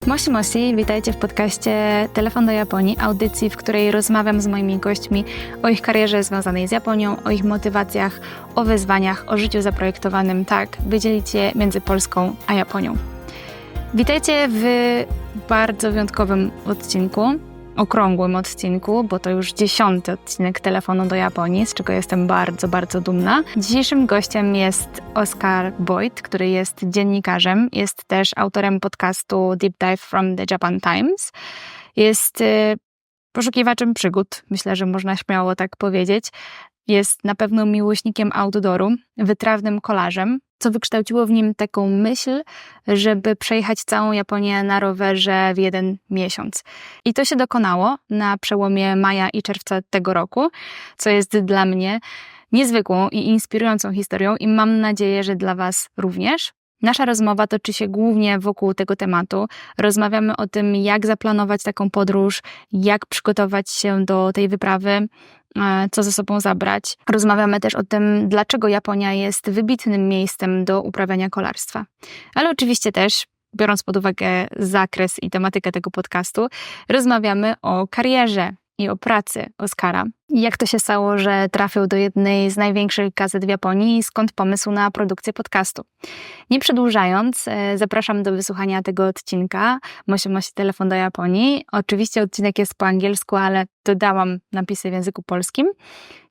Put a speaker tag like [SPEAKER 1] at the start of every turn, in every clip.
[SPEAKER 1] Moshi Moshi, witajcie w podcaście Telefon do Japonii, audycji, w której rozmawiam z moimi gośćmi o ich karierze związanej z Japonią, o ich motywacjach, o wyzwaniach, o życiu zaprojektowanym tak, by dzielić je między Polską a Japonią. Witajcie w bardzo wyjątkowym odcinku, okrągłym odcinku, bo to już 10. odcinek Telefonu do Japonii, z czego jestem bardzo, bardzo dumna. Dzisiejszym gościem jest Oscar Boyda, który jest dziennikarzem, jest też autorem podcastu Deep Dive from the Japan Times. Jest poszukiwaczem przygód, myślę, że można śmiało tak powiedzieć. Jest na pewno miłośnikiem outdooru, wytrawnym kolarzem, co wykształciło w nim taką myśl, żeby przejechać całą Japonię na rowerze w 1 miesiąc. I to się dokonało na przełomie maja i czerwca tego roku, co jest dla mnie niezwykłą i inspirującą historią i mam nadzieję, że dla Was również. Nasza rozmowa toczy się głównie wokół tego tematu. Rozmawiamy o tym, jak zaplanować taką podróż, jak przygotować się do tej wyprawy, co ze sobą zabrać. Rozmawiamy też o tym, dlaczego Japonia jest wybitnym miejscem do uprawiania kolarstwa. Ale oczywiście też, biorąc pod uwagę zakres i tematykę tego podcastu, rozmawiamy o karierze i o pracy Oscara. Jak to się stało, że trafił do jednej z największych gazet w Japonii i skąd pomysł na produkcję podcastu. Nie przedłużając, zapraszam do wysłuchania tego odcinka Moshi Moshi Telefon do Japonii. Oczywiście odcinek jest po angielsku, ale dodałam napisy w języku polskim.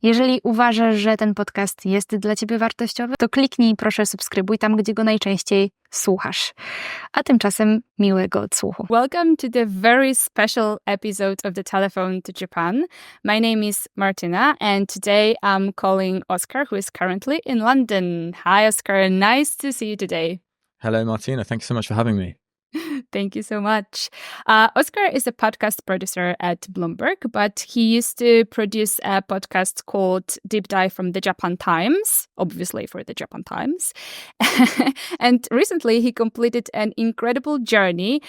[SPEAKER 1] Jeżeli uważasz, że ten podcast jest dla Ciebie wartościowy, to kliknij proszę subskrybuj tam, gdzie go najczęściej słuchasz. A tymczasem miłego odsłuchu. Welcome to the very special episode of the Telephone to Japan. My name is Martina, and today I'm calling Oscar, who is currently in London. Hi, Oscar. Nice to see you today.
[SPEAKER 2] Hello, Martina. Thanks so much for having me.
[SPEAKER 1] Thank you so much. Oscar is a podcast producer at Bloomberg, but he used to produce a podcast called Deep Dive from the Japan Times, obviously for the Japan Times. And recently he completed an incredible journey,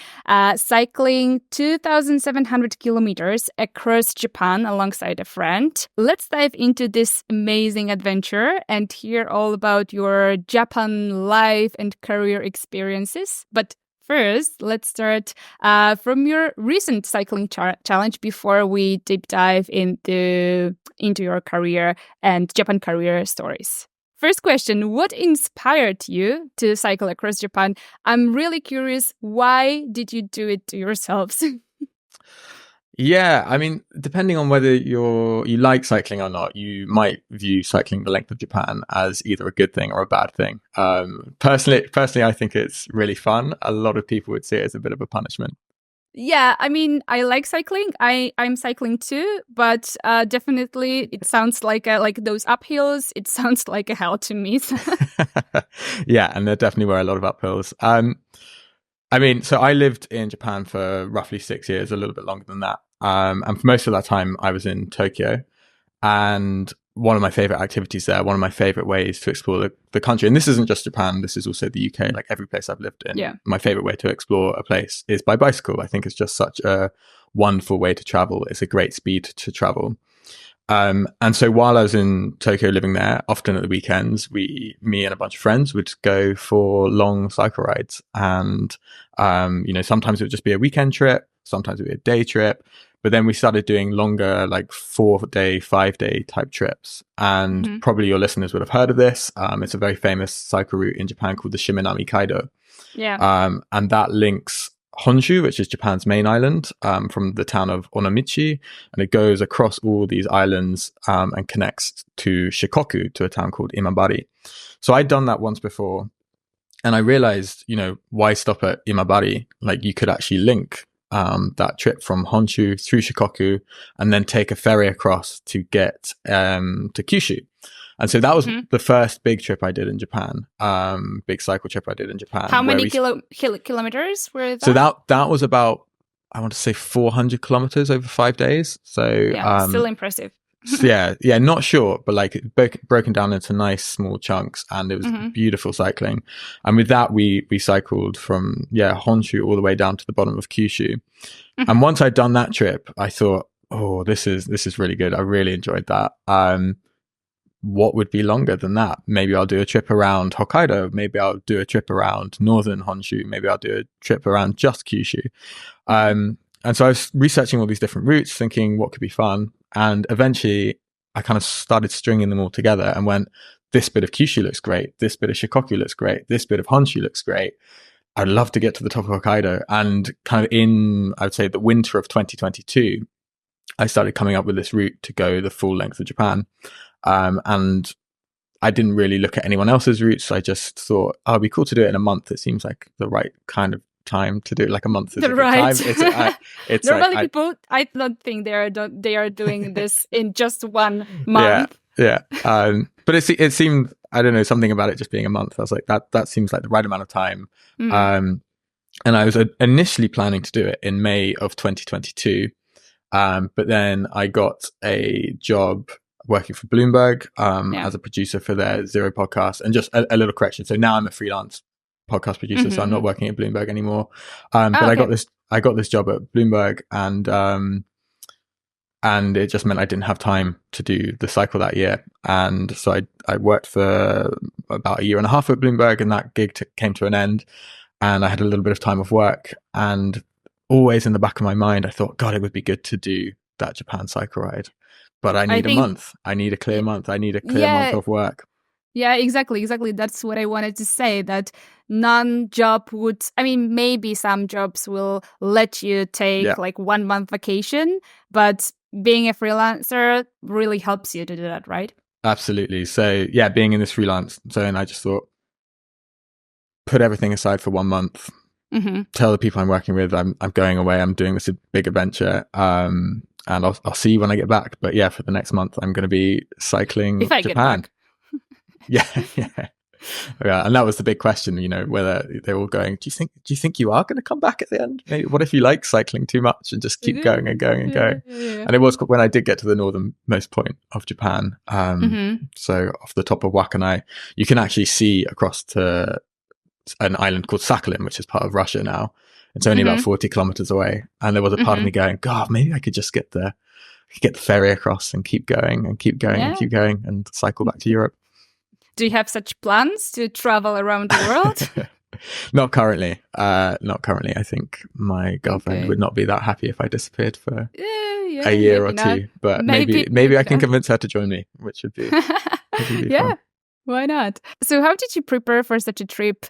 [SPEAKER 1] cycling 2,700 kilometers across Japan alongside a friend. Let's dive into this amazing adventure and hear all about your Japan life and career experiences. But first, let's start from your recent cycling challenge before we deep dive into your career and Japan career stories. First question, what inspired you to cycle across Japan? I'm really curious, why did you do it to yourselves?
[SPEAKER 2] Yeah, I mean, depending on whether you like cycling or not, you might view cycling the length of Japan as either a good thing or a bad thing. Personally, I think it's really fun. A lot of people would see it as a bit of a punishment.
[SPEAKER 1] Yeah, I mean, I like cycling. I'm cycling too, but definitely it sounds like those uphills. It sounds like a hell to me.
[SPEAKER 2] Yeah, and there definitely were a lot of uphills. I mean, so I lived in Japan for roughly 6 years, a little bit longer than that. And for most of that time, I was in Tokyo. And one of my favorite activities there, one of my favorite ways to explore the country, and this isn't just Japan, this is also the UK, like every place I've lived in. Yeah. My favorite way to explore a place is by bicycle. I think it's just such a wonderful way to travel. It's a great speed to travel. And so while I was in Tokyo living there, often at the weekends, me and a bunch of friends would go for long cycle rides. And, sometimes it would just be a weekend trip. Sometimes it would be a day trip. But then we started doing longer, like 4-day, 5-day type trips. And probably your listeners would have heard of this. It's a very famous cycle route in Japan called the Shimanami Kaido.
[SPEAKER 1] Yeah.
[SPEAKER 2] And that links Honshu, which is Japan's main island, from the town of Onomichi, and it goes across all these islands and connects to Shikoku, to a town called Imabari. So I'd done that once before, and I realized, why stop at Imabari? Like, you could actually link that trip from Honshu through Shikoku and then take a ferry across to get to Kyushu. And so that was the first big trip I did in Japan, big cycle trip I did in Japan.
[SPEAKER 1] How many kilometers were that?
[SPEAKER 2] So that was about, I want to say 400 kilometers over 5 days. So
[SPEAKER 1] yeah, still impressive.
[SPEAKER 2] yeah, not short, but like broken down into nice small chunks, and it was beautiful cycling. And with that, we cycled from Honshu all the way down to the bottom of Kyushu. And once I'd done that trip, I thought, oh, this is really good. I really enjoyed that. what would be longer than that? Maybe I'll do a trip around Hokkaido. Maybe I'll do a trip around northern Honshu. Maybe I'll do a trip around just Kyushu. And so I was researching all these different routes, thinking what could be fun. And eventually I kind of started stringing them all together and went, this bit of Kyushu looks great. This bit of Shikoku looks great. This bit of Honshu looks great. I'd love to get to the top of Hokkaido. And kind of in, I would say, the winter of 2022, I started coming up with this route to go the full length of Japan. And I didn't really look at anyone else's routes. I just thought, oh, it'd be cool to do it in a month. It seems like the right kind of time to do it. Like a month is a good time. It's
[SPEAKER 1] normally
[SPEAKER 2] like,
[SPEAKER 1] people, I don't think they are doing this in just 1 month.
[SPEAKER 2] Yeah. But it seemed, I don't know, something about it just being a month. I was like, that seems like the right amount of time. And I was initially planning to do it in May of 2022. But then I got a job working for Bloomberg as a producer for their Zero podcast. And just a little correction. So now I'm a freelance podcast producer, so I'm not working at Bloomberg anymore. But okay. I got this job at Bloomberg, and it just meant I didn't have time to do the cycle that year. And so I worked for about 1.5 years at Bloomberg, and that gig came to an end. And I had a little bit of time off work, and always in the back of my mind, I thought, God, it would be good to do that Japan cycle ride. But I need a month. I need a clear month. I need a clear month of work.
[SPEAKER 1] Yeah, exactly. That's what I wanted to say, that non-job would, I mean, maybe some jobs will let you take like 1 month vacation, but being a freelancer really helps you to do that, right? Absolutely.
[SPEAKER 2] So yeah, being in this freelance zone, I just thought, put everything aside for 1 month. Tell the people I'm working with I'm going away. I'm doing this big adventure. And I'll see you when I get back. But yeah, for the next month, I'm going to be cycling
[SPEAKER 1] if I
[SPEAKER 2] Japan.
[SPEAKER 1] Get back.
[SPEAKER 2] Yeah. And that was the big question, whether they're all going, do you think you are going to come back at the end? Maybe, what if you like cycling too much and just keep going and going and going? Yeah. And it was when I did get to the northernmost point of Japan. So off the top of Wakkanai, you can actually see across to an island called Sakhalin, which is part of Russia now. It's only about 40 kilometers away. And there was a part of me going, God, maybe I could just get the ferry across and keep going and keep going and keep going and cycle back to Europe.
[SPEAKER 1] Do you have such plans to travel around the world?
[SPEAKER 2] Not currently. I think my girlfriend would not be that happy if I disappeared for a year or two. But maybe I can convince her to join me, which would be fun.
[SPEAKER 1] Why not? So how did you prepare for such a trip,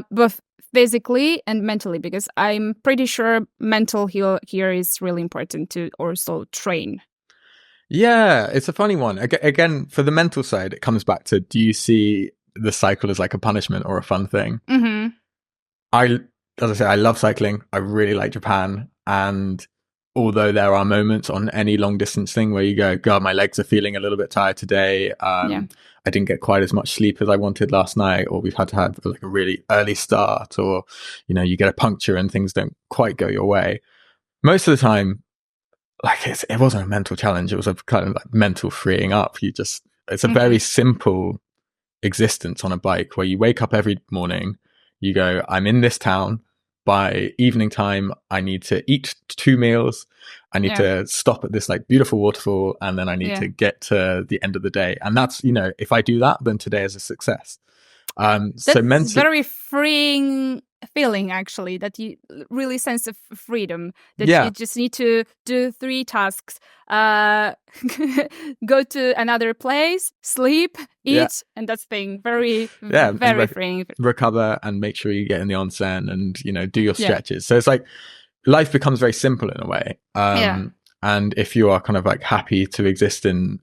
[SPEAKER 1] both physically and mentally? Because I'm pretty sure mental here is really important to also train.
[SPEAKER 2] Yeah, it's a funny one. Again, for the mental side, it comes back to, do you see the cycle as like a punishment or a fun thing? As I say, I love cycling. I really like Japan. And although there are moments on any long distance thing where you go, God, my legs are feeling a little bit tired today. I didn't get quite as much sleep as I wanted last night, or we've had to have like a really early start, or, you get a puncture and things don't quite go your way. Most of the time, like it wasn't a mental challenge. It was a kind of like mental freeing up. It's a very simple existence on a bike where you wake up every morning, you go, I'm in this town. By evening time, I need to eat 2 meals. I need to stop at this like beautiful waterfall, and then I need to get to the end of the day. And that's, if I do that, then today is a success.
[SPEAKER 1] That's very freeing feeling, actually, that you really sense of freedom, that you just need to do 3 tasks, go to another place, sleep, eat, and that's thing very freeing.
[SPEAKER 2] Recover and make sure you get in the onsen and, do your stretches. So it's like life becomes very simple in a way. And if you are kind of like happy to exist in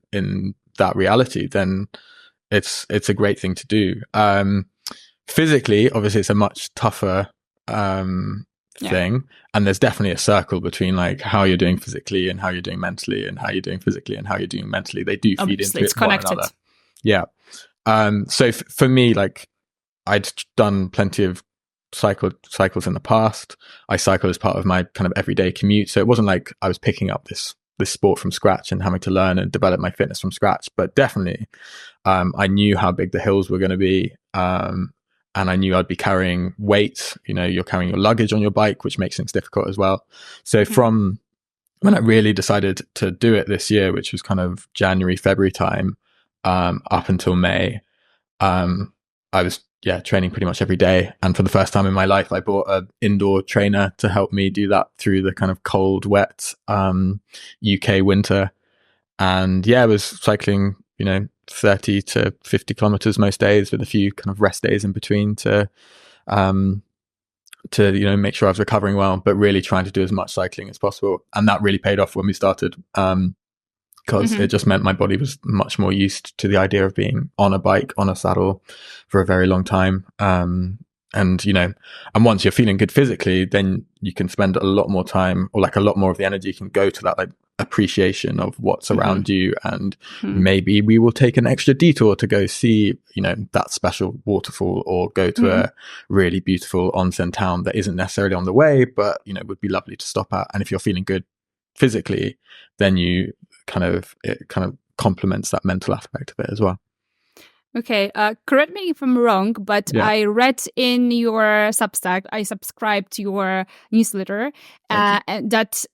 [SPEAKER 2] that reality, then it's a great thing to do. Physically, obviously, it's a much tougher thing, and there's definitely a circle between like how you're doing physically and how you're doing mentally, and how you're doing physically and how you're doing mentally. They do feed into one another. Yeah. So for me, like I'd done plenty of cycles in the past. I cycle as part of my kind of everyday commute, so it wasn't like I was picking up this sport from scratch and having to learn and develop my fitness from scratch. But definitely, I knew how big the hills were going to be. And I knew I'd be carrying weight. You're carrying your luggage on your bike, which makes things difficult as well. So from when I really decided to do it this year, which was kind of January, February time, up until May. I was training pretty much every day, and for the first time in my life I bought an indoor trainer to help me do that through the kind of cold, wet UK winter. And I was cycling 30 to 50 kilometers most days, with a few kind of rest days in between to make sure I was recovering well, but really trying to do as much cycling as possible. And that really paid off when we started, because it just meant my body was much more used to the idea of being on a bike, on a saddle for a very long time. And once you're feeling good physically, then you can spend a lot more time, or like a lot more of the energy can go to that like appreciation of what's around you. And maybe we will take an extra detour to go see, that special waterfall, or go to a really beautiful onsen town that isn't necessarily on the way, but, would be lovely to stop at. And if you're feeling good physically, then it kind of complements that mental aspect of it as well.
[SPEAKER 1] Okay, correct me if I'm wrong, but I read in your Substack, I subscribed to your newsletter, and that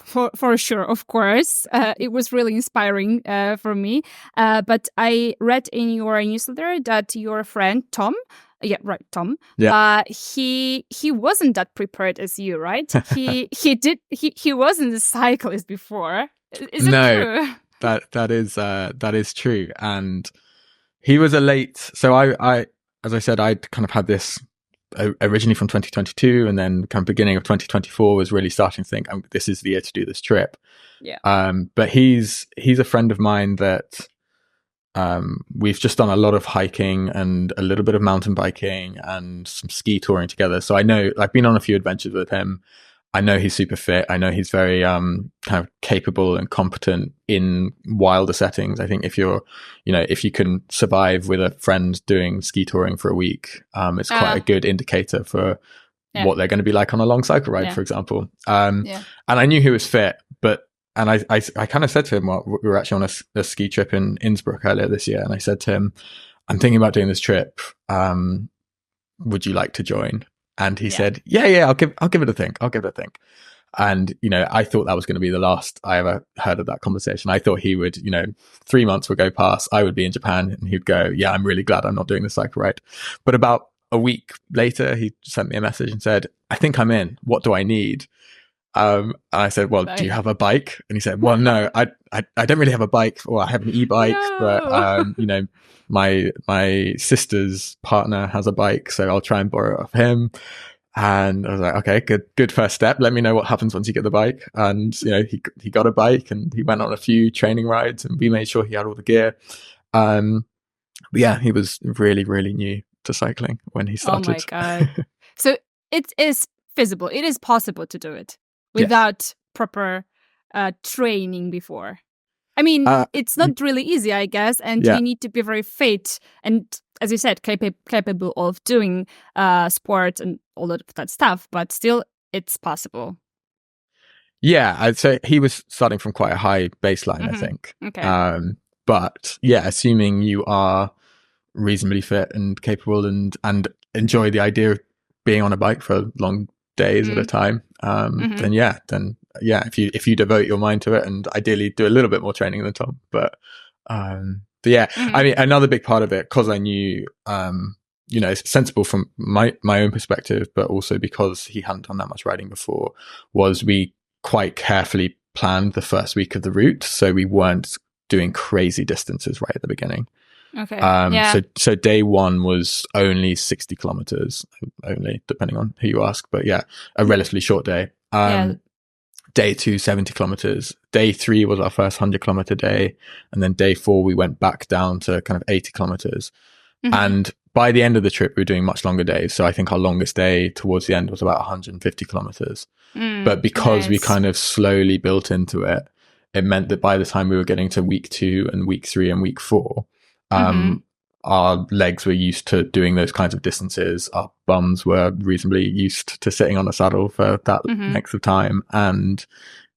[SPEAKER 1] for sure, of course, it was really inspiring for me. But I read in your newsletter that your friend Tom, Tom.
[SPEAKER 2] Yeah.
[SPEAKER 1] He wasn't that prepared as you, right? He wasn't a cyclist before. Is it true?
[SPEAKER 2] That is true. And he was a late. So I as I said, I'd kind of had this originally from 2022, and then kind of beginning of 2024 was really starting to think, this is the year to do this trip.
[SPEAKER 1] Yeah.
[SPEAKER 2] But he's a friend of mine that we've just done a lot of hiking and a little bit of mountain biking and some ski touring together. So I know I've been on a few adventures with him. I know he's super fit. I know he's very kind of capable and competent in wilder settings. I think if you can survive with a friend doing ski touring for a week, it's quite a good indicator for what they're going to be like on a long cycle ride, for example. And I knew he was fit, and I kind of said to him, we were actually on a ski trip in Innsbruck earlier this year, and I said to him, I'm thinking about doing this trip. Would you like to join? And he said, yeah, I'll give it a think. And, I thought that was going to be the last I ever heard of that conversation. I thought he would, 3 months would go past, I would be in Japan, and he'd go, yeah, I'm really glad I'm not doing the cycle ride. But about a week later, he sent me a message and said, I think I'm in. What do I need? And I said, well, do you have a bike? And he said, well, no, I don't really have a bike, or I have an e-bike, but, my sister's partner has a bike, so I'll try and borrow it off him. And I was like, okay, good first step. Let me know what happens once you get the bike. And, he got a bike, and he went on a few training rides, and we made sure he had all the gear. But yeah, he was really, really new to cycling when he started.
[SPEAKER 1] Oh my God. So it is feasible. It is possible to do it without proper training before. I mean, it's not really easy, I guess, and you need to be very fit and, as you said, capable of doing sport and all of that stuff, but still, it's possible.
[SPEAKER 2] Yeah, I'd say he was starting from quite a high baseline, I think.
[SPEAKER 1] Okay.
[SPEAKER 2] But yeah, assuming you are reasonably fit and capable and enjoy the idea of being on a bike for long days at a time, then if you devote your mind to it, and ideally do a little bit more training than Tom, but I mean, another big part of it, because I knew it's sensible from my own perspective, but also because he hadn't done that much riding before, was we quite carefully planned the first week of the route, so we weren't doing crazy distances right at the beginning.
[SPEAKER 1] Okay.
[SPEAKER 2] So day one was only 60 kilometers, only, depending on who you ask, but a relatively short day. Day 2, 70 kilometers. Day 3 was our first 100-kilometer day, and then day 4 we went back down to kind of 80 kilometers. And by the end of the trip, we were doing much longer days. So I think our longest day towards the end was about 150 kilometers. But because we kind of slowly built into it, it meant that by the time we were getting to week 2 and week 3 and week 4, our legs were used to doing those kinds of distances. Our bums were reasonably used to sitting on a saddle for that length of time. And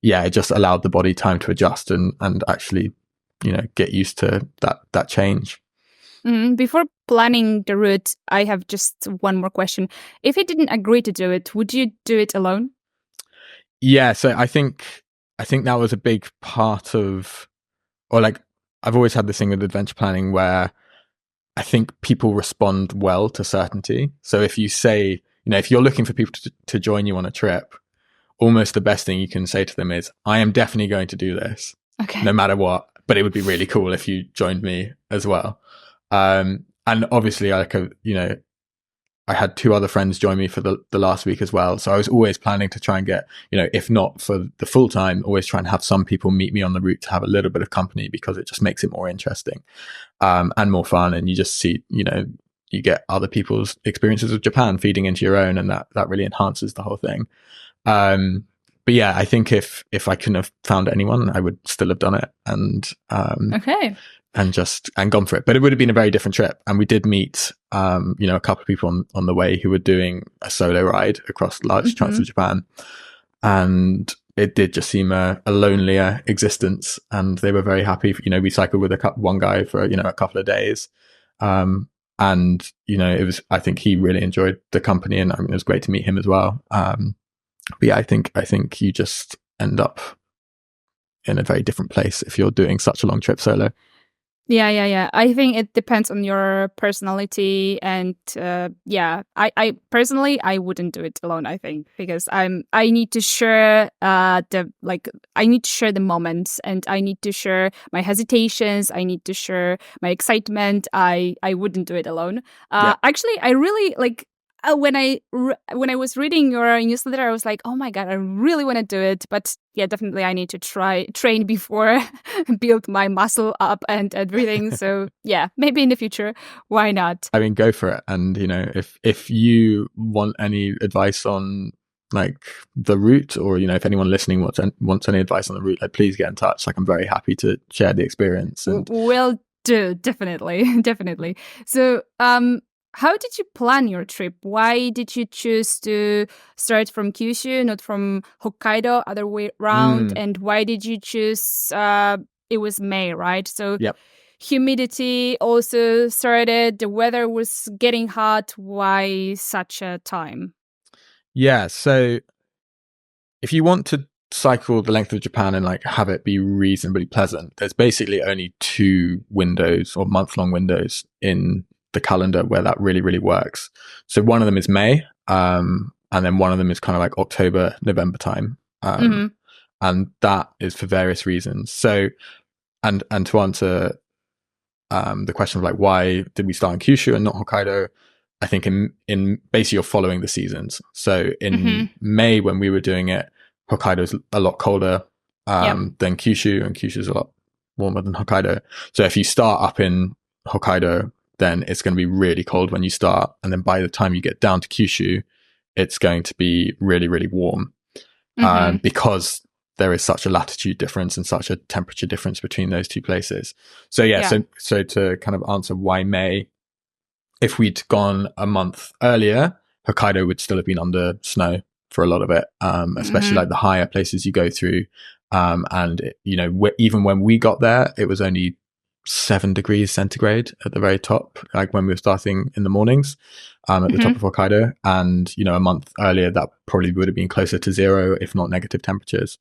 [SPEAKER 2] it just allowed the body time to adjust and actually, get used to that change.
[SPEAKER 1] Before planning the route, I have just one more question. If you didn't agree to do it, would you do it alone? Yeah,
[SPEAKER 2] so I think that was a big part of, or like, I've always had this thing with adventure planning where I think people respond well to certainty. So if you say, if you're looking for people to join you on a trip, almost the best thing you can say to them is, I am definitely going to do this, no matter what, but it would be really cool if you joined me as well. And obviously I had 2 other friends join me for the last week as well. So I was always planning to try and get, if not for the full time, always try and have some people meet me on the route to have a little bit of company, because it just makes it more interesting and more fun. And you just see, you get other people's experiences of Japan feeding into your own, and that really enhances the whole thing. But yeah, I think if I couldn't have found anyone, I would still have done it and gone for it. But it would have been a very different trip. And we did meet, a couple of people on the way who were doing a solo ride across large chunks of Japan. And it did just seem a lonelier existence. And they were very happy. We cycled with one guy for, a couple of days. I think he really enjoyed the company, and it was great to meet him as well. But yeah, I think you just end up in a very different place if you're doing such a long trip solo.
[SPEAKER 1] Yeah. I think it depends on your personality, and I personally I wouldn't do it alone. I think because I need to share the moments, and I need to share my hesitations. I need to share my excitement. I wouldn't do it alone. Actually, I really like. When I was reading your newsletter, I was like, oh my God, I really want to do it. But yeah, definitely I need to train before, build my muscle up and everything. So yeah, maybe in the future, why not?
[SPEAKER 2] I mean, go for it. And, if you want any advice on like the route, or, if anyone listening wants any advice on the route, like please get in touch. Like I'm very happy to share the experience. And
[SPEAKER 1] will do, definitely. So, how did you plan your trip? Why did you choose to start from Kyushu, not from Hokkaido, other way around? And why did you choose, it was May, right? So humidity also started, the weather was getting hot. Why such a time?
[SPEAKER 2] Yeah, so if you want to cycle the length of Japan and like have it be reasonably pleasant, there's basically only 2 windows or month-long windows in the calendar where that really, really works. So one of them is May, and then one of them is kind of like October, November time. And that is for various reasons. So, and to answer the question of like, why did we start in Kyushu and not Hokkaido? I think in basically you're following the seasons. So in May, when we were doing it, Hokkaido is a lot colder than Kyushu, and Kyushu is a lot warmer than Hokkaido. So if you start up in Hokkaido, then it's going to be really cold when you start. And then by the time you get down to Kyushu, it's going to be really, really warm because there is such a latitude difference and such a temperature difference between those 2 places. So so to kind of answer why May, if we'd gone a month earlier, Hokkaido would still have been under snow for a lot of it, especially like the higher places you go through. And, even when we got there, it was only 7 degrees centigrade at the very top, like when we were starting in the mornings at the top of Hokkaido. And, a month earlier, that probably would have been closer to 0, if not negative temperatures.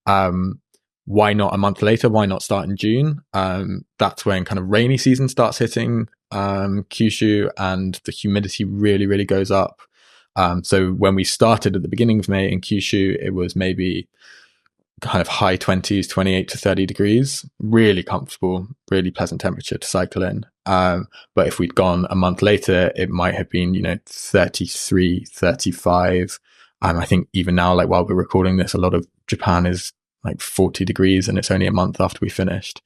[SPEAKER 2] Why not a month later? Why not start in June? That's when kind of rainy season starts hitting Kyushu, and the humidity really, really goes up. So when we started at the beginning of May in Kyushu, it was maybe kind of high 20s, 28 to 30 degrees, really comfortable, really pleasant temperature to cycle in. But if we'd gone a month later, it might have been, 33, 35. I think even now, like while we're recording this, a lot of Japan is like 40 degrees and it's only a month after we finished.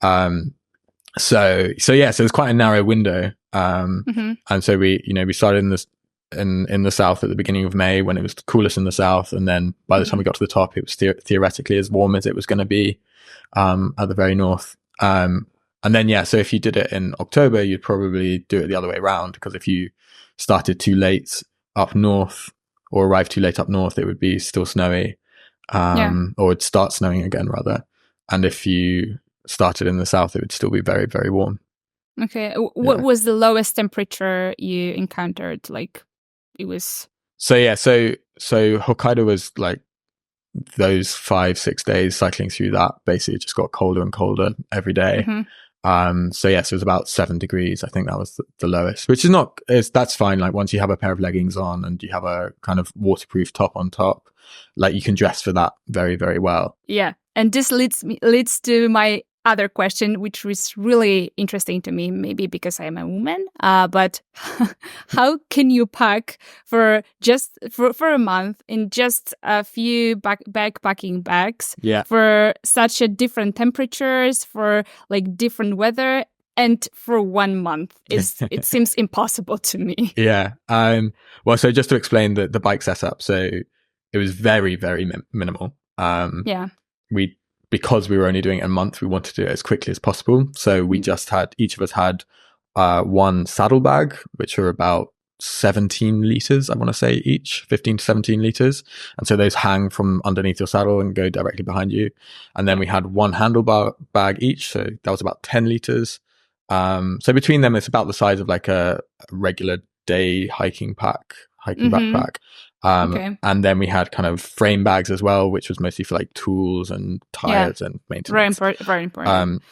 [SPEAKER 2] So it's quite a narrow window. And so we started in the south at the beginning of May when it was the coolest in the south, and then by the time we got to the top, it was theoretically as warm as it was going to be at the very north. And then so if you did it in October, you'd probably do it the other way around, because if you started too late up north or arrived too late up north, it would be still snowy, or it'd start snowing again rather. And if you started in the south, it would still be very, very warm.
[SPEAKER 1] Okay. What was the lowest temperature you encountered? Like it was...
[SPEAKER 2] So Hokkaido was like those 5-6 days cycling through that, basically it just got colder and colder every day. So yes, it was about 7 degrees. I think that was the lowest, which is that's fine. Like once you have a pair of leggings on and you have a kind of waterproof top on top, like you can dress for that very, very well.
[SPEAKER 1] Yeah. And this leads to my other question, which was really interesting to me, maybe because I am a woman, but how can you pack for a month in just a few backpacking bags for such a different temperatures, for like different weather, and for 1 month? It seems impossible to me.
[SPEAKER 2] Yeah. Well, so just to explain the bike setup, so it was very, very minimal. Because we were only doing it a month, we wanted to do it as quickly as possible. So we each of us had one saddle bag, which are about 17 liters, I want to say, each 15 to 17 liters. And so those hang from underneath your saddle and go directly behind you. And then we had one handlebar bag each. So that was about 10 liters. So between them, it's about the size of like a regular day hiking backpack. And then we had kind of frame bags as well, which was mostly for like tools and tires and maintenance.
[SPEAKER 1] Very important.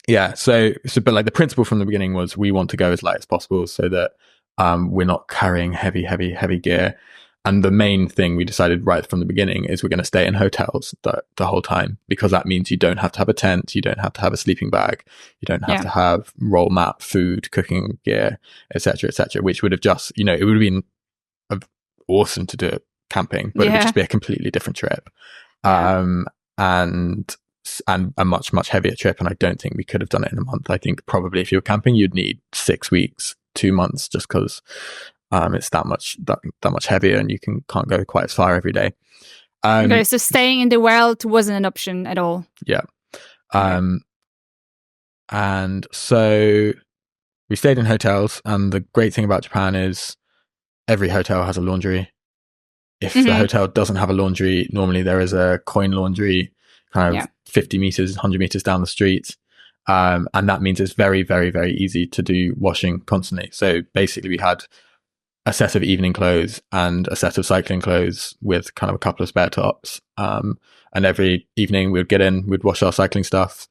[SPEAKER 2] But like the principle from the beginning was we want to go as light as possible so that we're not carrying heavy gear. And the main thing we decided right from the beginning is we're going to stay in hotels the whole time, because that means you don't have to have a tent, you don't have to have a sleeping bag, you don't have to have roll mat, food, cooking gear, etc., which would have just, it would have been awesome to do it camping, but it would just be a completely different trip, and a much heavier trip. And I don't think we could have done it in a month. I think probably if you were camping, you'd need 6 weeks, 2 months, just because it's that much heavier, and you can't go quite as far every day.
[SPEAKER 1] Okay, so staying in the wild wasn't an option at all.
[SPEAKER 2] And so we stayed in hotels, and the great thing about Japan is every hotel has a laundry. If the hotel doesn't have a laundry, normally there is a coin laundry kind of 50 meters, 100 meters down the street. And that means it's very, very, very easy to do washing constantly. So basically we had a set of evening clothes and a set of cycling clothes with kind of a couple of spare tops. And every evening we'd get in, we'd wash our cycling stuff,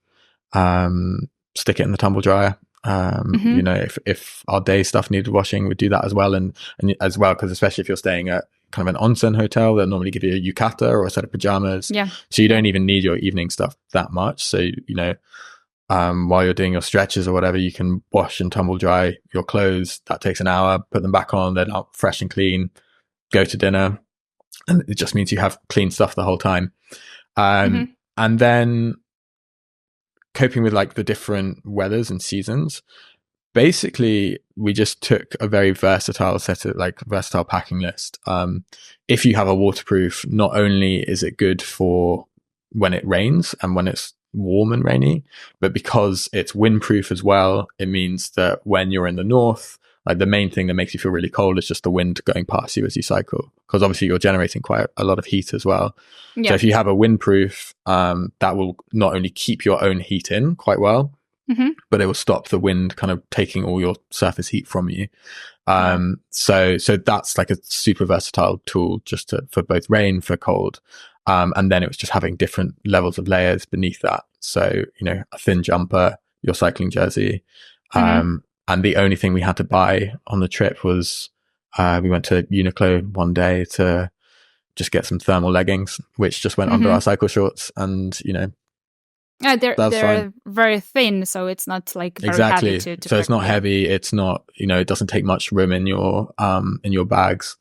[SPEAKER 2] stick it in the tumble dryer. If our day stuff needed washing, we'd do that as well. And as well, because especially if you're staying at kind of an onsen hotel, they'll normally give you a yukata or a set of pajamas. So you don't even need your evening stuff that much. So, while you're doing your stretches or whatever, you can wash and tumble dry your clothes. That takes an hour, put them back on, they're not fresh and clean, go to dinner. And it just means you have clean stuff the whole time. And then coping with like the different weathers and seasons, basically we just took a very versatile packing list. If you have a waterproof, not only is it good for when it rains and when it's warm and rainy, but because it's windproof as well, it means that when you're in the north, like the main thing that makes you feel really cold is just the wind going past you as you cycle, because obviously you're generating quite a lot of heat as well. So if you have a windproof, that will not only keep your own heat in quite well, but it will stop the wind kind of taking all your surface heat from you. So that's like a super versatile tool just for both rain, for cold. And then it was just having different levels of layers beneath that. So, a thin jumper, your cycling jersey. And the only thing we had to buy on the trip was, we went to Uniqlo one day to just get some thermal leggings, which just went under our cycle shorts. And,
[SPEAKER 1] they're very thin, so it's not like very heavy to
[SPEAKER 2] so it's not heavy. It's not, it doesn't take much room in your bags.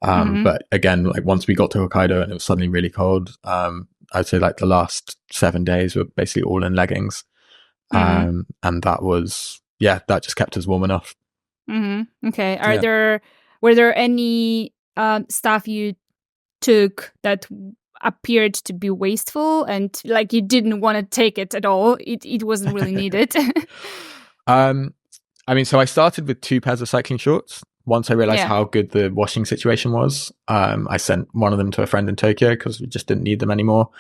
[SPEAKER 2] But again, like once we got to Hokkaido and it was suddenly really cold, I'd say like the last 7 days were basically all in leggings. And that was, that just kept us warm enough.
[SPEAKER 1] Okay. Were there any stuff you took that appeared to be wasteful and like you didn't want to take it at all? It wasn't really needed.
[SPEAKER 2] So I started with 2 pairs of cycling shorts. Once I realized how good the washing situation was, I sent one of them to a friend in Tokyo because we just didn't need them anymore.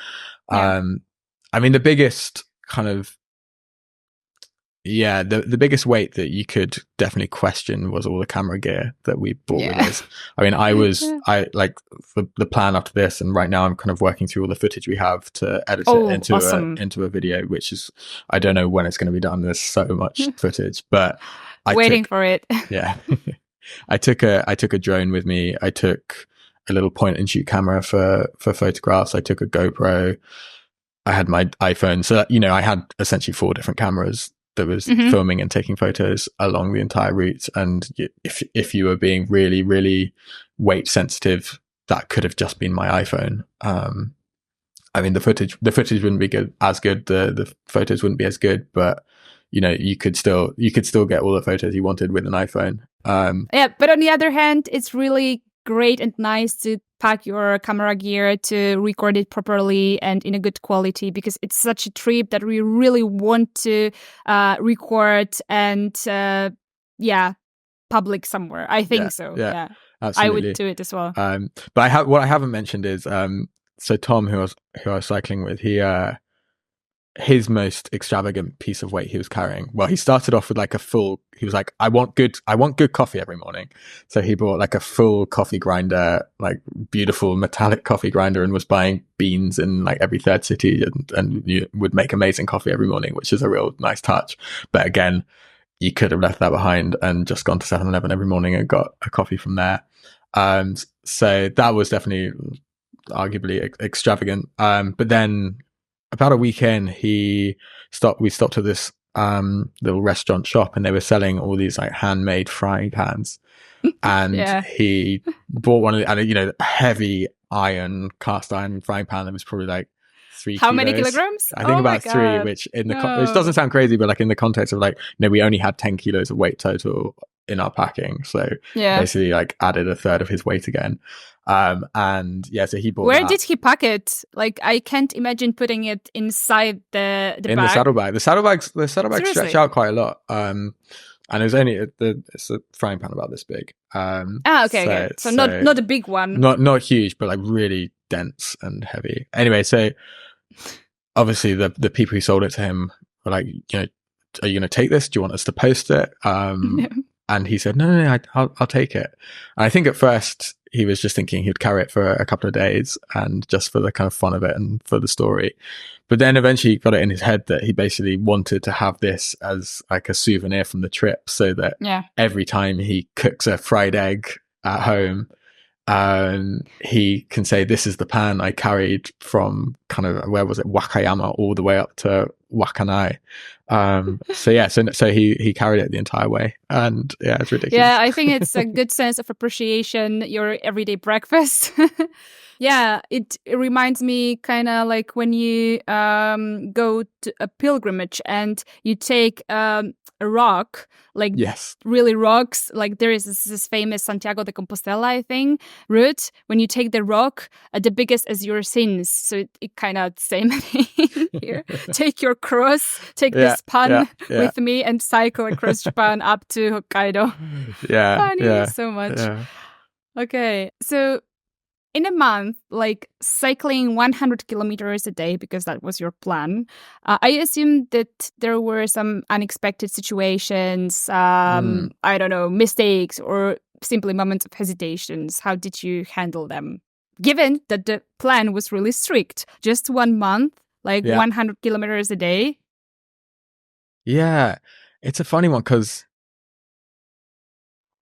[SPEAKER 2] The biggest kind of Yeah, the biggest weight that you could definitely question was all the camera gear that we brought with us. I mean, I like the plan after this, and right now I'm kind of working through all the footage we have to edit it into a video, which is, I don't know when it's going to be done. There's so much footage, but
[SPEAKER 1] waiting for it.
[SPEAKER 2] Yeah, I took a drone with me. I took a little point and shoot camera for photographs. I took a GoPro. I had my iPhone, so I had essentially 4 different cameras that was filming and taking photos along the entire route. And if you were being really, really weight sensitive, that could have just been my iPhone. I mean, the footage wouldn't be as good. The photos wouldn't be as good, but you could still get all the photos you wanted with an iPhone.
[SPEAKER 1] But on the other hand, it's really great and nice to pack your camera gear to record it properly and in a good quality, because it's such a trip that we really want to record and public somewhere. I think so. Yeah, absolutely. I would do it as well.
[SPEAKER 2] But what I haven't mentioned is so Tom, who I was cycling with, his most extravagant piece of weight he was carrying. Well, he started off with he was like, I want good coffee every morning. So he bought like a full coffee grinder, like beautiful metallic coffee grinder, and was buying beans in like every third city, and you would make amazing coffee every morning, which is a real nice touch. But again, you could have left that behind and just gone to 7-Eleven every morning and got a coffee from there. So that was definitely arguably extravagant. But then about a weekend, we stopped at this little restaurant shop, and they were selling all these like handmade frying pans. And he bought one of the, heavy cast iron frying pan that was probably like 3
[SPEAKER 1] How
[SPEAKER 2] kilos.
[SPEAKER 1] many kilograms?
[SPEAKER 2] I think about 3, which which doesn't sound crazy, but like in the context of like, we only had 10 kilos of weight total in our packing. So basically like added a third of his weight again. So he bought
[SPEAKER 1] Where did he pack it? Like, I can't imagine putting it inside the bag.
[SPEAKER 2] The saddlebag. The saddlebags stretch out quite a lot. And it was only it's a frying pan about this big.
[SPEAKER 1] Okay. So not a big one.
[SPEAKER 2] Not huge, but like really dense and heavy. Anyway, so obviously the people who sold it to him were like, are you going to take this? Do you want us to post it? And he said, no, I'll take it. And I think at first he was just thinking he'd carry it for a couple of days and just for the kind of fun of it and for the story. But then eventually he got it in his head that he basically wanted to have this as like a souvenir from the trip, so that every time he cooks a fried egg at home, he can say, this is the pan I carried from kind of, where was it, Wakayama all the way up to Wakanai. So he carried it the entire way, and it's ridiculous.
[SPEAKER 1] Yeah, I think it's a good sense of appreciation, your everyday breakfast. It reminds me kind of like when you go to a pilgrimage and you take a rock, like really rocks, like there is this famous Santiago de Compostela, I think, route. When you take the rock, the biggest is your sins. So it kind of same thing here. Take your cross, take this pan with me, and cycle across Japan up to Hokkaido. Funny, so much. Okay, so in a month, like cycling 100 kilometers a day, because that was your plan, I assume that there were some unexpected situations, I don't know, mistakes, or simply moments of hesitations. How did you handle them? Given that the plan was really strict, just 1 month, 100 kilometers a day.
[SPEAKER 2] Yeah, it's a funny one because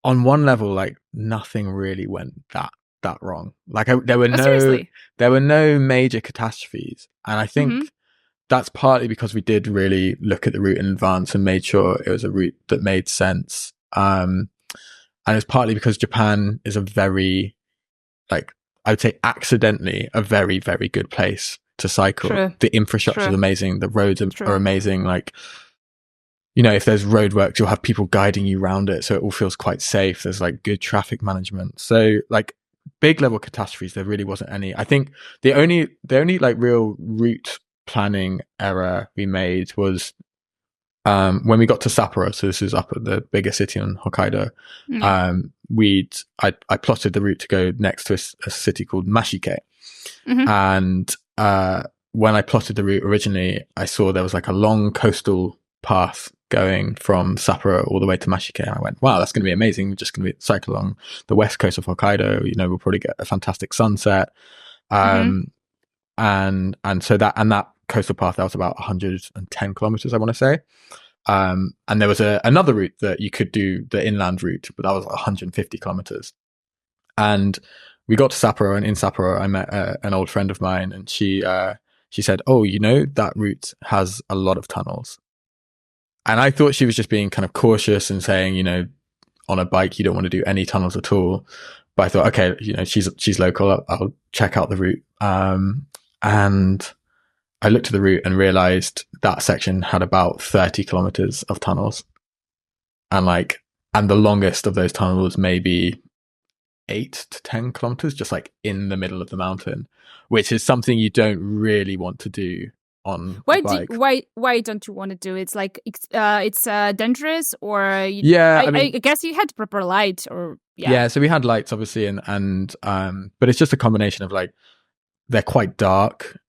[SPEAKER 2] on one level, like nothing really went that wrong. Like there were no major catastrophes, and I think that's partly because we did really look at the route in advance and made sure it was a route that made sense. And it's partly because Japan is a very, like, I would say accidentally, a very, very good place to cycle. True. The infrastructure is amazing. The roads are amazing. Like, if there's roadworks, you'll have people guiding you around it, so it all feels quite safe. There's like good traffic management. So like big level catastrophes, there really wasn't any. I think the only like real route planning error we made was when we got to Sapporo. So this is up at the bigger city on Hokkaido. I plotted the route to go next to a city called Mashike. And when I plotted the route originally, I saw there was like a long coastal path going from Sapporo all the way to Mashike. And I went, wow, that's going to be amazing. We're just going to cycle along the west coast of Hokkaido. You know, we'll probably get a fantastic sunset. And so that coastal path, that was about 110 kilometers, I want to say. And there was another route that you could do, the inland route, but that was 150 kilometers. And we got to Sapporo, and in Sapporo, I met an old friend of mine, and she said, oh, you know, that route has a lot of tunnels. And I thought she was just being kind of cautious and saying, you know, on a bike, you don't want to do any tunnels at all. But I thought, okay, you know, she's local. I'll check out the route. And I looked at the route and realized that section had about 30 kilometers of tunnels. And the longest of those tunnels maybe 8 to 10 kilometers, just like in the middle of the mountain, which is something you don't really want to do on a bike.
[SPEAKER 1] Why don't you want to do it? It's like it's dangerous, or I guess you had proper light, or
[SPEAKER 2] so we had lights obviously, and but it's just a combination of like they're quite dark,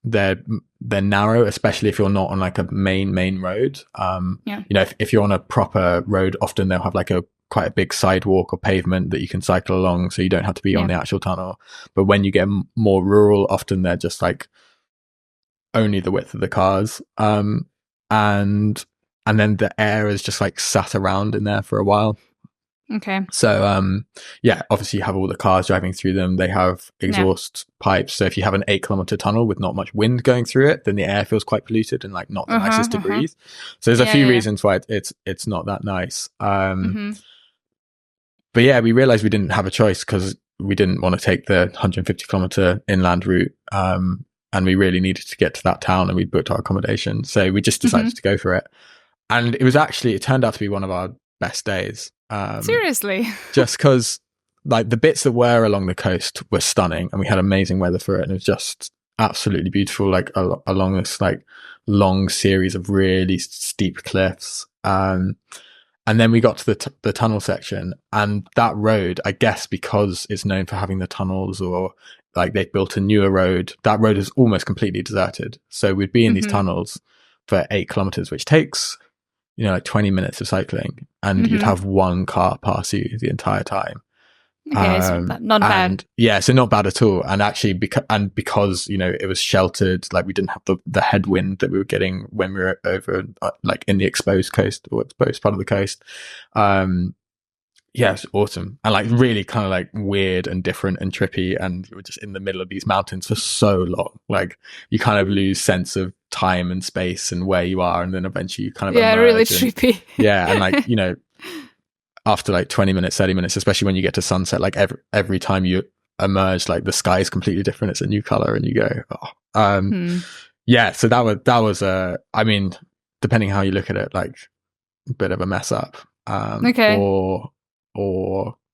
[SPEAKER 2] they're narrow, especially if you're not on like a main road. You know, if you're on a proper road, often they'll have like quite a big sidewalk or pavement that you can cycle along, so you don't have to be on the actual tunnel. But when you get more rural, often they're just like only the width of the cars, and then the air is just like sat around in there for a while.
[SPEAKER 1] Okay.
[SPEAKER 2] So obviously you have all the cars driving through them. They have exhaust pipes. So if you have an 8-kilometer tunnel with not much wind going through it, then the air feels quite polluted and like not the nicest to breathe. So there's a few reasons why it's not that nice. But yeah, we realized we didn't have a choice because we didn't want to take the 150-kilometer inland route. And we really needed to get to that town, and we'd booked our accommodation. So we just decided to go for it. And it turned out to be one of our best days.
[SPEAKER 1] Seriously?
[SPEAKER 2] Just because like the bits that were along the coast were stunning, and we had amazing weather for it. And it was just absolutely beautiful, like along this like long series of really steep cliffs. And then we got to the tunnel section, and that road, I guess because it's known for having the tunnels, or like they've built a newer road, that road is almost completely deserted. So we'd be in these tunnels for 8 kilometers, which takes, you know, like 20 minutes of cycling, and you'd have one car pass you the entire time.
[SPEAKER 1] Okay, so not bad.
[SPEAKER 2] Yeah, so not bad at all. And actually, because you know it was sheltered, like we didn't have the headwind that we were getting when we were over like in the exposed coast or exposed part of the coast. Yeah, it's awesome, and like really kind of like weird and different and trippy. And you were just in the middle of these mountains for so long, like you kind of lose sense of time and space and where you are, and then eventually you kind of
[SPEAKER 1] really trippy.
[SPEAKER 2] Yeah, and like you know. After like 20 minutes, 30 minutes, especially when you get to sunset, like every time you emerge, like the sky is completely different. It's a new color, and you go, yeah. So that was I mean, depending how you look at it, like a bit of a mess up, or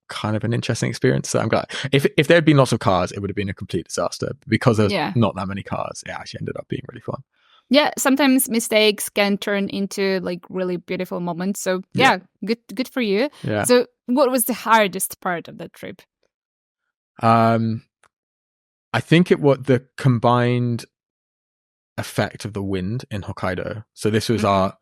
[SPEAKER 2] kind of an interesting experience. So I'm glad. If there had been lots of cars, it would have been a complete disaster. Because there's not that many cars, it actually ended up being really fun.
[SPEAKER 1] Yeah, sometimes mistakes can turn into like really beautiful moments. So good for you.
[SPEAKER 2] Yeah.
[SPEAKER 1] So what was the hardest part of that trip?
[SPEAKER 2] I think it was the combined effect of the wind in Hokkaido. So this was our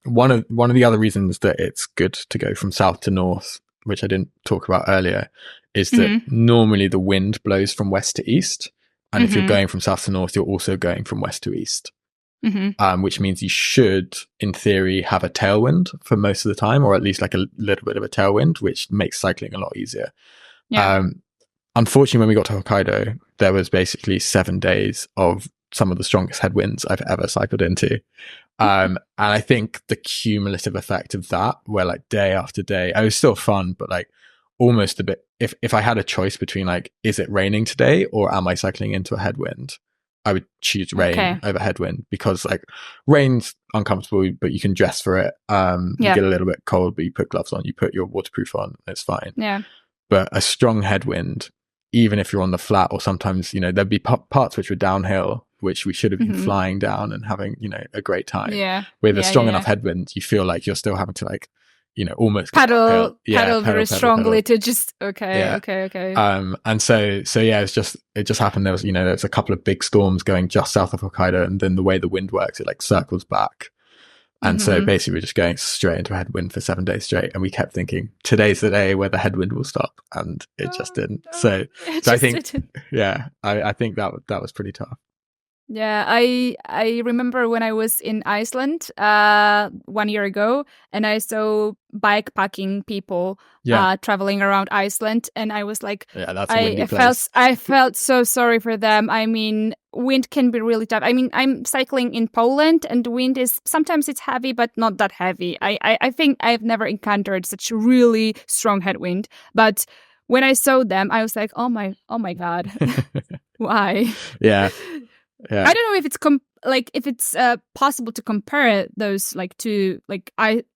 [SPEAKER 2] one of the other reasons that it's good to go from south to north, which I didn't talk about earlier, is that normally the wind blows from west to east. And if you're going from south to north, you're also going from west to east, which means you should, in theory, have a tailwind for most of the time, or at least like a little bit of a tailwind, which makes cycling a lot easier. Yeah. Unfortunately, when we got to Hokkaido, there was basically 7 days of some of the strongest headwinds I've ever cycled into. And I think the cumulative effect of that, where like day after day, it was still fun, but like almost a bit, if I had a choice between like, is it raining today or am I cycling into a headwind? I would choose rain over headwind, because like rain's uncomfortable, but you can dress for it. You get a little bit cold, but you put gloves on, you put your waterproof on, it's fine.
[SPEAKER 1] Yeah.
[SPEAKER 2] But a strong headwind, even if you're on the flat, or sometimes, you know, there'd be parts which were downhill, which we should have been flying down and having, you know, a great time. Yeah. With a strong enough headwind, you feel like you're still having to like, you know, almost
[SPEAKER 1] pedal very strongly to just okay.
[SPEAKER 2] And so yeah, it just happened. There was a couple of big storms going just south of Hokkaido, and then the way the wind works, it like circles back. And so basically we're just going straight into a headwind for 7 days straight. And we kept thinking, today's the day where the headwind will stop. And it just didn't. So I think, I think that was pretty tough.
[SPEAKER 1] Yeah, I remember when I was in Iceland 1 year ago, and I saw bikepacking people traveling around Iceland, and I was like,
[SPEAKER 2] that's a windy place.
[SPEAKER 1] I felt so sorry for them. I mean, wind can be really tough. I mean, I'm cycling in Poland, and the wind is sometimes it's heavy, but not that heavy. I think I've never encountered such a really strong headwind, but when I saw them, I was like, oh my God, why?
[SPEAKER 2] Yeah. Yeah.
[SPEAKER 1] I don't know if it's possible to compare those to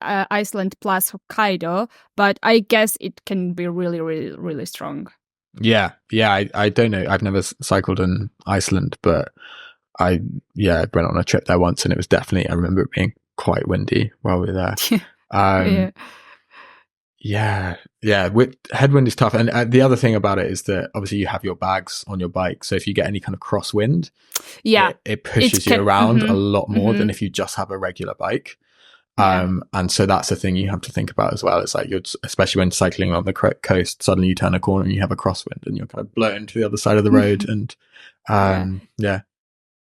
[SPEAKER 1] Iceland plus Hokkaido, but I guess it can be really, really, really strong.
[SPEAKER 2] Yeah. I don't know. I've never cycled in Iceland, but I went on a trip there once, and it was definitely, I remember it being quite windy while we were there. Yeah. Headwind is tough. And the other thing about it is that obviously you have your bags on your bike. So if you get any kind of crosswind, it pushes you around a lot more than if you just have a regular bike. And so that's the thing you have to think about as well. It's like especially when cycling on the coast, suddenly you turn a corner and you have a crosswind and you're kind of blown to the other side of the road. And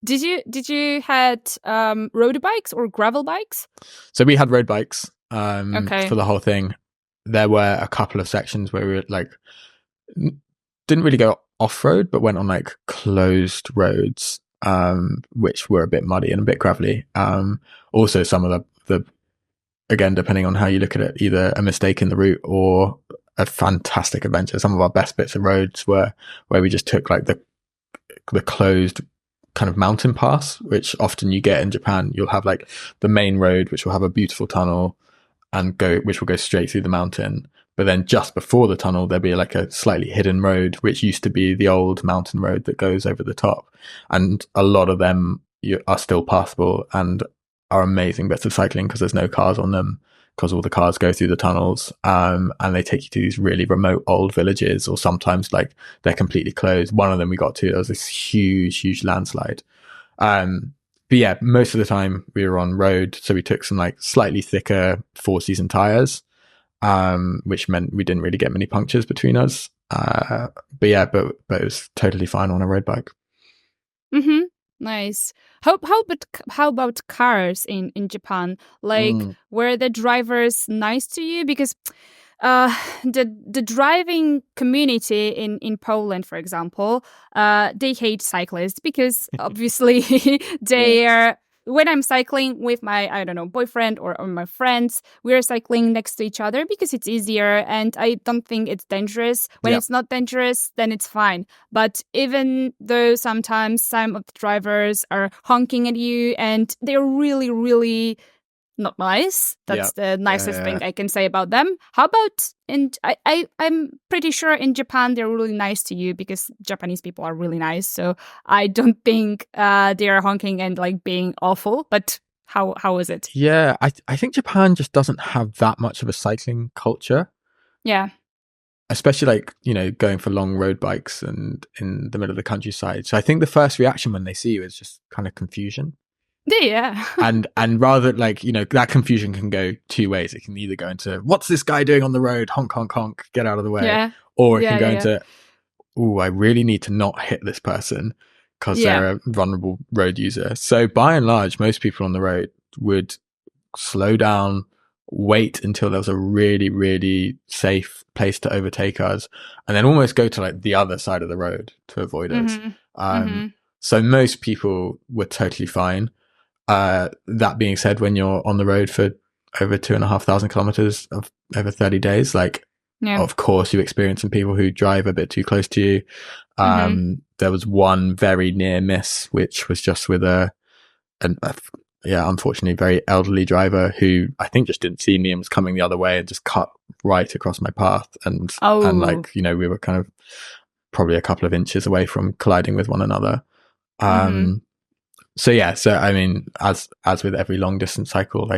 [SPEAKER 1] Did you had road bikes or gravel bikes?
[SPEAKER 2] So we had road bikes for the whole thing. There were a couple of sections where we were didn't really go off-road, but went on closed roads, which were a bit muddy and a bit gravelly. Also some of the again, depending on how you look at it, either a mistake in the route or a fantastic adventure. Some of our best bits of roads were where we just took the closed kind of mountain pass, which often you get in Japan. You'll have the main road, which will have a beautiful tunnel which will go straight through the mountain. But then just before the tunnel, there'll be a slightly hidden road, which used to be the old mountain road that goes over the top. And a lot of them are still passable and are amazing bits of cycling because there's no cars on them, because all the cars go through the tunnels. And they take you to these really remote old villages, or sometimes they're completely closed. One of them we got to, there was this huge landslide. But yeah, most of the time we were on road, so we took some slightly thicker 4-season tires, which meant we didn't really get many punctures between us. But it was totally fine on a road bike.
[SPEAKER 1] Nice. How about cars in Japan? Were the drivers nice to you? Because the driving community in Poland, for example, they hate cyclists because obviously they are. When I'm cycling with my, boyfriend or my friends, we're cycling next to each other because it's easier and I don't think it's dangerous. When it's not dangerous, then it's fine. But even though sometimes some of the drivers are honking at you and they're really, really not nice. That's the nicest thing I can say about them. How about I'm pretty sure in Japan they're really nice to you because Japanese people are really nice. So I don't think they are honking and being awful. But how is it?
[SPEAKER 2] Yeah, I think Japan just doesn't have that much of a cycling culture.
[SPEAKER 1] Yeah.
[SPEAKER 2] Especially going for long road bikes and in the middle of the countryside. So I think the first reaction when they see you is just kind of confusion.
[SPEAKER 1] Yeah.
[SPEAKER 2] and rather that confusion can go two ways. It can either go into, what's this guy doing on the road? Honk, honk, honk, get out of the way.
[SPEAKER 1] Yeah.
[SPEAKER 2] Or it can go into, I really need to not hit this person because they're a vulnerable road user. So by and large, most people on the road would slow down, wait until there was a really, really safe place to overtake us, and then almost go to the other side of the road to avoid us. So most people were totally fine. That being said, when you're on the road for over 2,500 kilometers of over 30 days, of course you experience some people who drive a bit too close to you. There was one very near miss, which was just with unfortunately very elderly driver who I think just didn't see me and was coming the other way and just cut right across my path. And we were kind of probably a couple of inches away from colliding with one another. So I mean, as with every long distance cycle,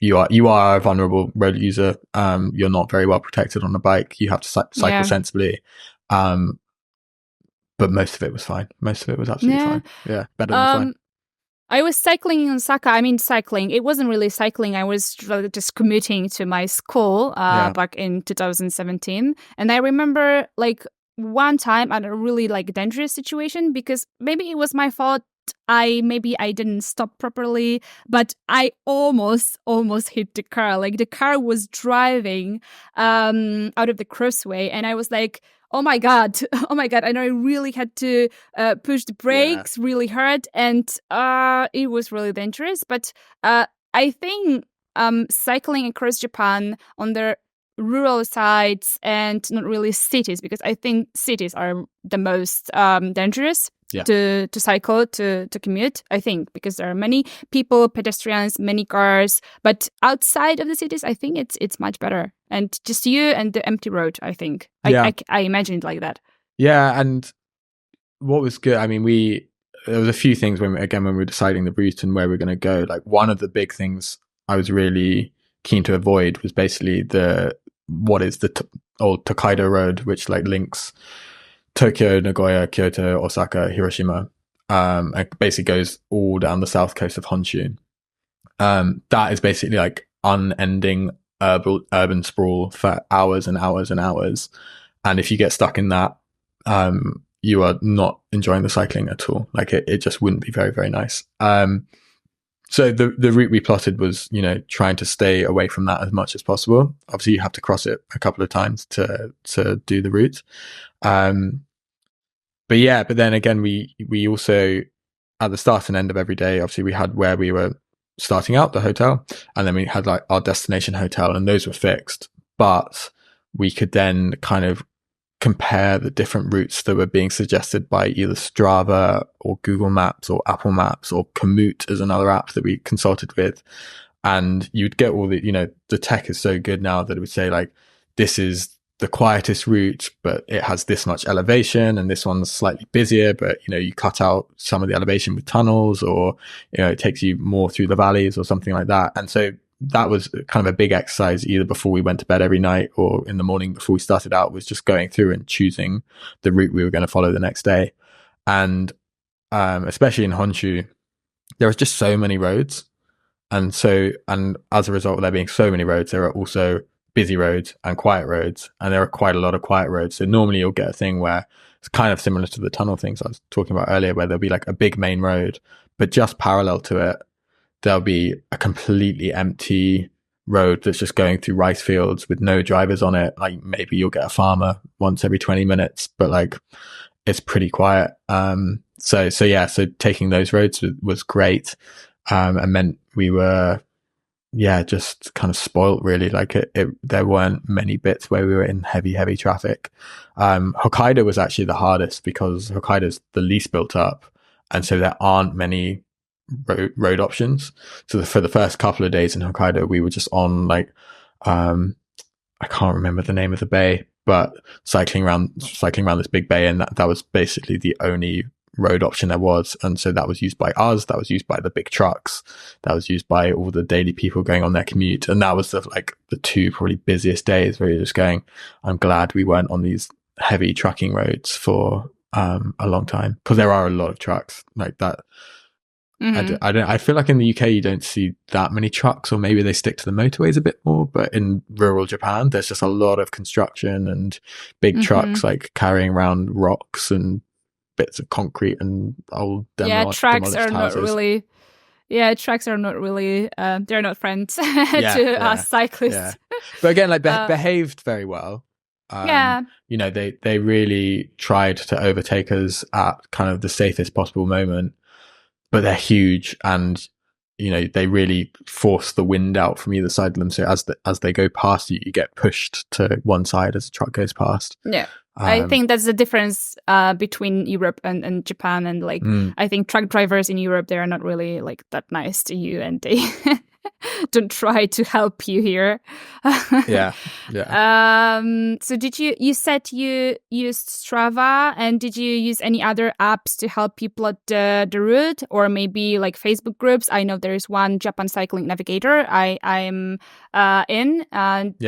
[SPEAKER 2] you are a vulnerable road user. You're not very well protected on a bike. You have to cycle sensibly. But most of it was fine. Most of it was absolutely fine. Yeah, better than fine.
[SPEAKER 1] I was cycling in Osaka. I mean, cycling. It wasn't really cycling. I was just commuting to my school back in 2017. And I remember like one time at a really like dangerous situation because maybe it was my fault. I didn't stop properly, but I almost hit the car. Like the car was driving out of the crossway, and I was like, oh my god, and I really had to push the brakes really hard, and it was really dangerous. But I think cycling across Japan on the rural sides and not really cities, because I think cities are the most dangerous to cycle, to commute, I think, because there are many people, pedestrians, many cars. But outside of the cities, I think it's much better. And just you and the empty road, I think. I imagine it like that.
[SPEAKER 2] Yeah, and what was good, I mean, there was a few things when we were deciding the route and where we're going to go. Like one of the big things I was really keen to avoid was basically the old Tokaido Road, which like links Tokyo, Nagoya, Kyoto, Osaka, Hiroshima. It basically goes all down the south coast of Honshu. That is basically like unending urban sprawl for hours and hours and hours. And if you get stuck in that, you are not enjoying the cycling at all. Like it just wouldn't be very, very nice. So the route we plotted was, trying to stay away from that as much as possible. Obviously, you have to cross it a couple of times to do the route. But then again, we also, at the start and end of every day, obviously we had where we were starting out, the hotel, and then we had like our destination hotel, and those were fixed. But we could then kind of compare the different routes that were being suggested by either Strava or Google Maps or Apple Maps or Komoot as another app that we consulted with. And you'd get all the, the tech is so good now that it would say like, this is the quietest route, but it has this much elevation, and this one's slightly busier, but you cut out some of the elevation with tunnels, or it takes you more through the valleys or something like that. And so that was kind of a big exercise, either before we went to bed every night or in the morning before we started out, was just going through and choosing the route we were going to follow the next day. And especially in Honshu, there was just so many roads. And as a result of there being so many roads, there are also busy roads and quiet roads, and there are quite a lot of quiet roads. So normally you'll get a thing where it's kind of similar to the tunnel things I was talking about earlier, where there'll be like a big main road, but just parallel to it, there'll be a completely empty road that's just going through rice fields with no drivers on it. Like maybe you'll get a farmer once every 20 minutes, but like it's pretty quiet. So taking those roads was great. And meant we were, just kind of spoilt really. Like there weren't many bits where we were in heavy traffic. Hokkaido was actually the hardest because Hokkaido's the least built up. And so there aren't many road options. So for the first couple of days in Hokkaido, we were just on like, I can't remember the name of the bay, but cycling around this big bay. And that was basically the only road option there was. And so that was used by us, that was used by the big trucks, that was used by all the daily people going on their commute. And that was the two probably busiest days where you're just going, I'm glad we weren't on these heavy trucking roads for a long time, because there are a lot of trucks like that. Mm-hmm. I feel like in the UK you don't see that many trucks, or maybe they stick to the motorways a bit more, but in rural Japan there's just a lot of construction and big trucks like carrying around rocks and bits of concrete and old
[SPEAKER 1] trucks are not really they're not friends to us cyclists.
[SPEAKER 2] But again, like behaved very well. They really tried to overtake us at kind of the safest possible moment, but they're huge, and they really force the wind out from either side of them. So as they go past you, you get pushed to one side as a truck goes past.
[SPEAKER 1] Yeah. I think that's the difference between Europe and Japan. And I think truck drivers in Europe, they are not really like that nice to you, and they don't try to help you here. So you said you used Strava, and did you use any other apps to help you plot the route, or maybe like Facebook groups? I know there is one Japan Cycling Navigator I'm in.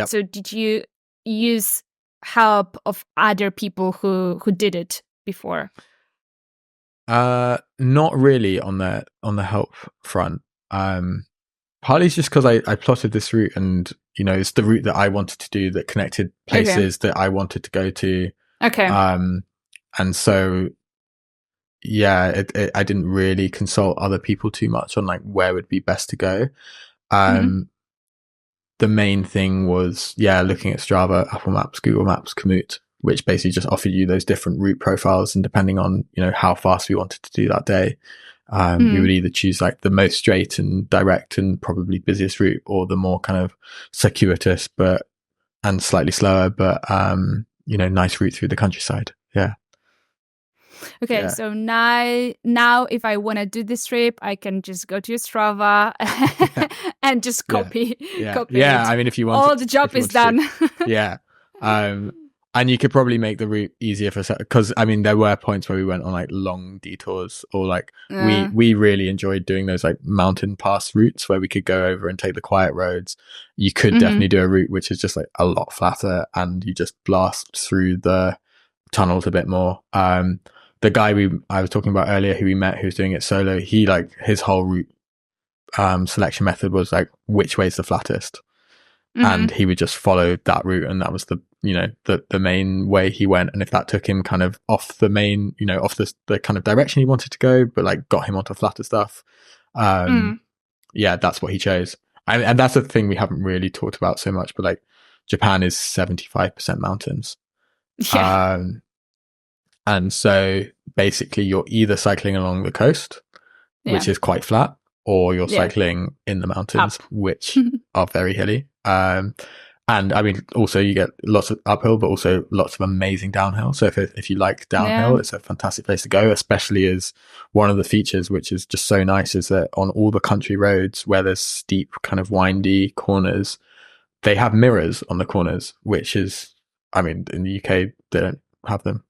[SPEAKER 1] So did you use help of other people who did it before?
[SPEAKER 2] Not really on the help front. Partly it's just because I plotted this route, and it's the route that I wanted to do that connected places that I wanted to go to.
[SPEAKER 1] Okay.
[SPEAKER 2] And so yeah, I didn't really consult other people too much on like where would be best to go. The main thing was looking at Strava, Apple Maps, Google Maps, Komoot, which basically just offered you those different route profiles, and depending on how fast we wanted to do that day, we would either choose like the most straight and direct and probably busiest route, or the more kind of circuitous and slightly slower, but nice route through the countryside. Yeah.
[SPEAKER 1] Okay, so now if I want to do this trip, I can just go to Strava and just copy. Copy it.
[SPEAKER 2] I mean, if you want,
[SPEAKER 1] all the job is done.
[SPEAKER 2] And you could probably make the route easier because I mean, there were points where we went on like long detours, or like we really enjoyed doing those like mountain pass routes where we could go over and take the quiet roads. You could definitely do a route which is just like a lot flatter, and you just blast through the tunnels a bit more. The guy I was talking about earlier, who we met, who was doing it solo, he like his whole route selection method was like which way's the flattest, and he would just follow that route, and that was the main way he went. And if that took him kind of off the main, off the kind of direction he wanted to go, but like got him onto flatter stuff, that's what he chose. And that's the thing we haven't really talked about so much, but like Japan is 75% mountains. And so basically you're either cycling along the coast, which is quite flat, or you're cycling in the mountains, which are very hilly. And I mean, also you get lots of uphill, but also lots of amazing downhill. So if you like downhill, it's a fantastic place to go, especially as one of the features, which is just so nice, is that on all the country roads where there's steep kind of windy corners, they have mirrors on the corners, which is, I mean, in the UK, they don't have them.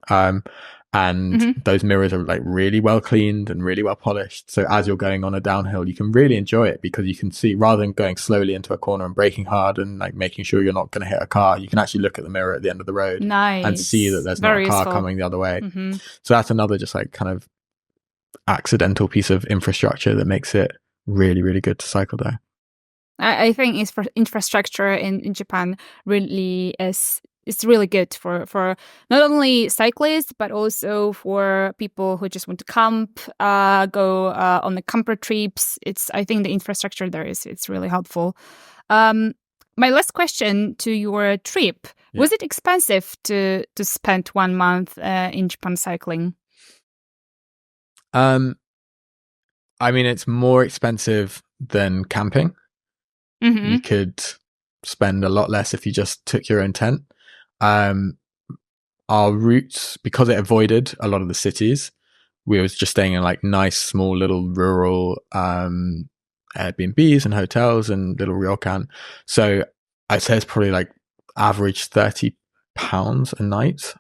[SPEAKER 2] And those mirrors are like really well cleaned and really well polished. So as you're going on a downhill, you can really enjoy it, because you can see, rather than going slowly into a corner and braking hard and like making sure you're not going to hit a car, you can actually look at the mirror at the end of the road and see that there's not a car coming the other way. So that's another just like kind of accidental piece of infrastructure that makes it really, really good to cycle there.
[SPEAKER 1] I think infrastructure in Japan really it's really good for not only cyclists, but also for people who just want to camp, go on the camper trips. I think the infrastructure there it's really helpful. My last question to your trip, was it expensive to spend 1 month in Japan cycling?
[SPEAKER 2] I mean, it's more expensive than camping. You could spend a lot less if you just took your own tent. Our routes, because it avoided a lot of the cities, we was just staying in like nice small little rural Airbnbs and hotels and little ryokan. So I'd say it's probably like average £30 a night.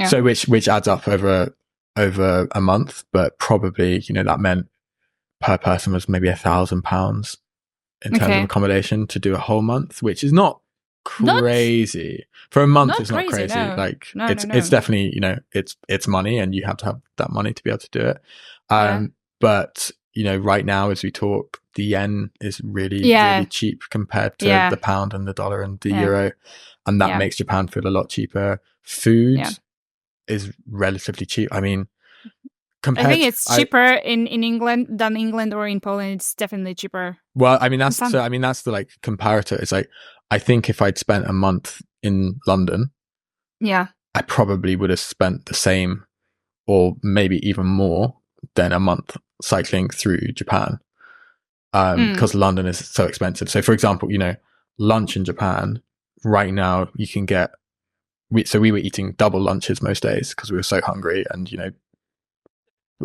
[SPEAKER 2] So which adds up over a month, but probably that meant per person was maybe £1,000 in terms of accommodation to do a whole month, which is not crazy for a month. It's not crazy. No. Like it's definitely it's money, and you have to have that money to be able to do it. But right now as we talk, the yen is really really cheap compared to the pound and the dollar and the euro, and that makes Japan feel a lot cheaper. Food is relatively cheap. I mean,
[SPEAKER 1] I think it's cheaper in England than England, or in Poland. It's definitely cheaper.
[SPEAKER 2] Well, I mean that's the like comparator. It's like, I think if I'd spent a month in London, I probably would have spent the same, or maybe even more than a month cycling through Japan, because London is so expensive. So for example, lunch in Japan right now, you can get, we were eating double lunches most days because we were so hungry, and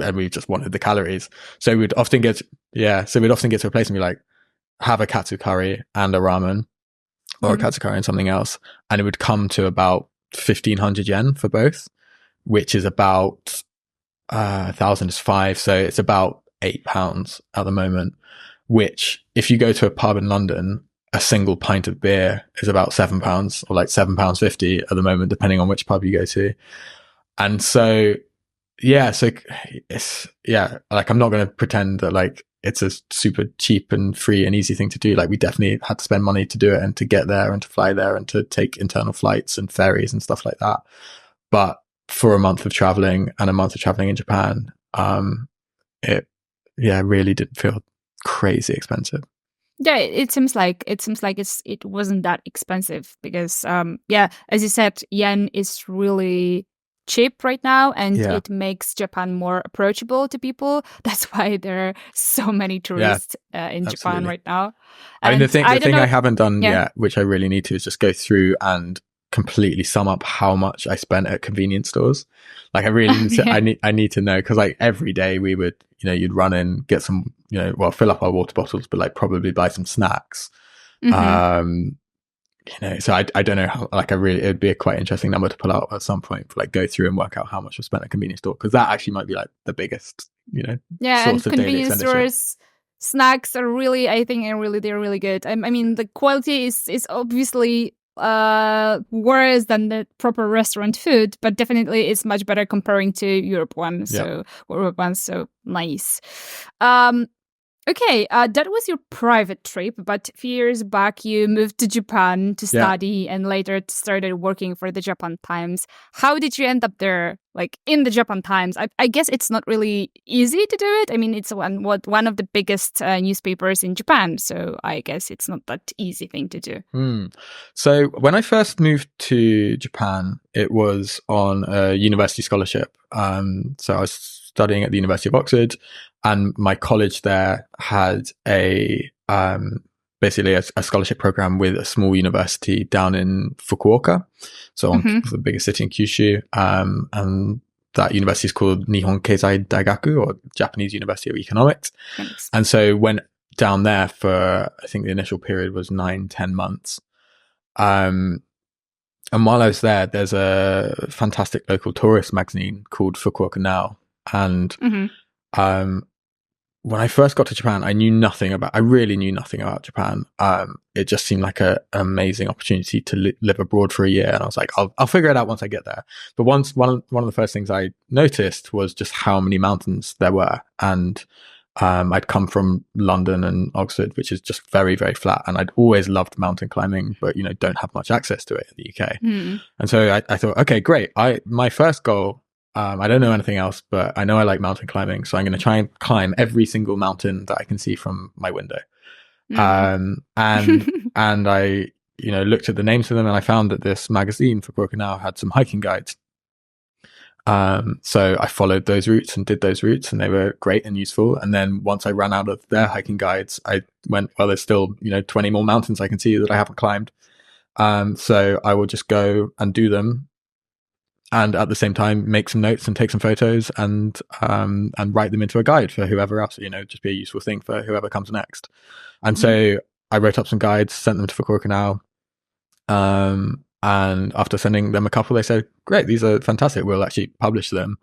[SPEAKER 2] and we just wanted the calories. So we'd often get to a place and be like, have a katsu curry and a ramen, or a katsu curry and something else, and it would come to about 1,500 yen for both, which is about 1,000 is 5, so it's about £8 at the moment. Which, if you go to a pub in London, a single pint of beer is about £7, or like £7.50 at the moment, depending on which pub you go to. And so yeah, so it's, yeah, like I'm not going to pretend that like it's a super cheap and free and easy thing to do. Like we definitely had to spend money to do it and to get there and to fly there and to take internal flights and ferries and stuff like that. But for a month of traveling and a month of traveling in Japan, it really didn't feel crazy expensive.
[SPEAKER 1] Yeah, it seems like it wasn't that expensive because as you said, yen is really cheap right now, and it makes Japan more approachable to people. That's why there are so many tourists in Japan right now.
[SPEAKER 2] I mean, the thing I haven't done yet, which I really need to, is just go through and completely sum up how much I spent at convenience stores. Like I really need to, I need to know, because like every day we would, you'd run in, get some, fill up our water bottles, but like probably buy some snacks. Mm-hmm. So I don't know how, like it'd be a quite interesting number to pull out at some point, like go through and work out how much I spent at a convenience store, because that actually might be like the biggest, source of daily expenditure.
[SPEAKER 1] Stores snacks are really, I think, they're really good. I mean, the quality is obviously worse than the proper restaurant food, but definitely it's much better comparing to Europe one. So Europe one's so nice. Okay, that was your private trip, but a few years back you moved to Japan to study and later started working for the Japan Times. How did you end up there, like in the Japan Times? I guess it's not really easy to do it. I mean, it's one of the biggest newspapers in Japan, so I guess it's not that easy thing to do.
[SPEAKER 2] So when I first moved to Japan, it was on a university scholarship. So I was studying at the University of Oxford, and my college there had basically a scholarship program with a small university down in Fukuoka, so the biggest city in Kyushu. And that university is called Nihon Keizai Daigaku, or Japanese University of Economics. Thanks. And so went down there for, I think the initial period was 9-10 months. And while I was there, there's a fantastic local tourist magazine called Fukuoka Now. And when I first got to Japan, I really knew nothing about Japan. It just seemed like an amazing opportunity to live abroad for a year. And I was like, I'll figure it out once I get there. But one of the first things I noticed was just how many mountains there were. And I'd come from London and Oxford, which is just very, very flat. And I'd always loved mountain climbing, but, don't have much access to it in the UK. And so I thought, okay, great. My first goal, I don't know anything else, but I know I like mountain climbing. So I'm going to try and climb every single mountain that I can see from my window. And I, looked at the names of them, and I found that this magazine for Fukuoka Now had some hiking guides. So I followed those routes and did those routes, and they were great and useful. And then once I ran out of their hiking guides, I went, well, there's still, 20 more mountains I can see that I haven't climbed. So I will just go and do them. And at the same time, make some notes and take some photos and write them into a guide for whoever else, just be a useful thing for whoever comes next. And so I wrote up some guides, sent them to Fukuoka Now. And after sending them a couple, they said, great, these are fantastic. We'll actually publish them.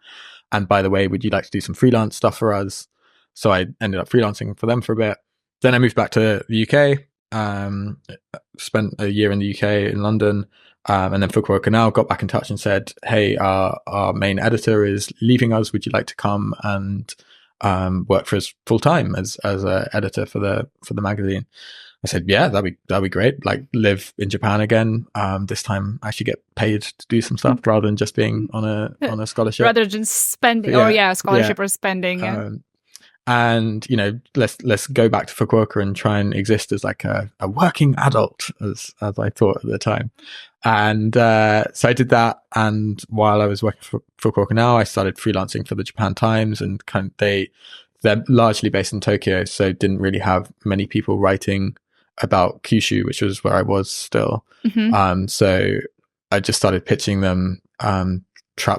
[SPEAKER 2] And by the way, would you like to do some freelance stuff for us? So I ended up freelancing for them for a bit. Then I moved back to the UK, spent a year in the UK in London. And then Fukuoka Now got back in touch and said, hey, our main editor is leaving us. Would you like to come and work for us full time as an editor for the magazine? I said, yeah, that'd be great. Like, live in Japan again. This time I actually get paid to do some stuff rather than just being on a scholarship.
[SPEAKER 1] Rather than spending, scholarship or spending.
[SPEAKER 2] And let's go back to Fukuoka and try and exist as like a working adult, as I thought at the time. And so I did that. And while I was working for Fukuoka Now, I started freelancing for the Japan Times, and they're largely based in Tokyo, so didn't really have many people writing about Kyushu, which was where I was still. So I just started pitching them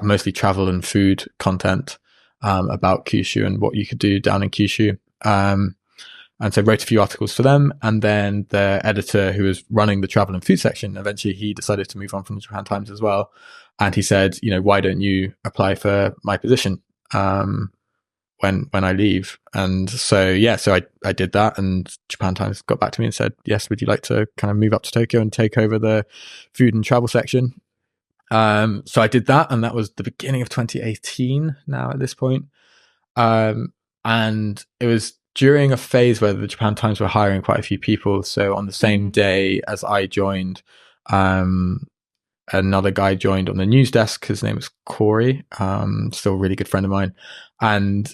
[SPEAKER 2] mostly travel and food content about Kyushu and what you could do down in Kyushu. And so wrote a few articles for them. And then the editor who was running the travel and food section, eventually he decided to move on from the Japan Times as well. And he said, why don't you apply for my position when I leave? And so, so I did that, and Japan Times got back to me and said, yes, would you like to kind of move up to Tokyo and take over the food and travel section? So I did that, and that was the beginning of 2018 now at this point. And it was during a phase where the Japan Times were hiring quite a few people. So on the same day as I joined, another guy joined on the news desk. His name was Corey, still a really good friend of mine. And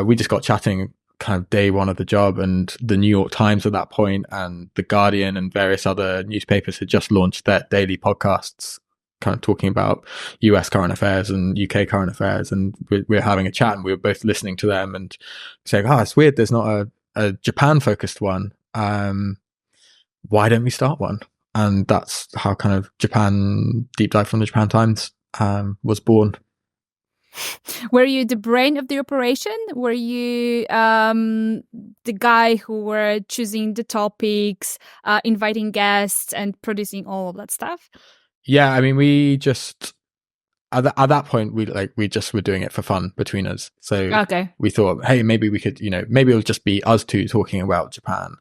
[SPEAKER 2] we just got chatting kind of day one of the job, and the New York Times at that point and the Guardian and various other newspapers had just launched their daily podcasts kind of talking about US current affairs and UK current affairs. And we were having a chat, and we were both listening to them and saying, oh, it's weird, there's not a Japan focused one. Why don't we start one? And that's how kind of Japan Deep Dive from the Japan Times was born.
[SPEAKER 1] Were you the brain of the operation? Were you the guy who were choosing the topics, inviting guests, and producing all of that stuff?
[SPEAKER 2] Yeah, I mean, we just at that point we just were doing it for fun between us. So we thought, hey, maybe we could, maybe it'll just be us two talking about Japan.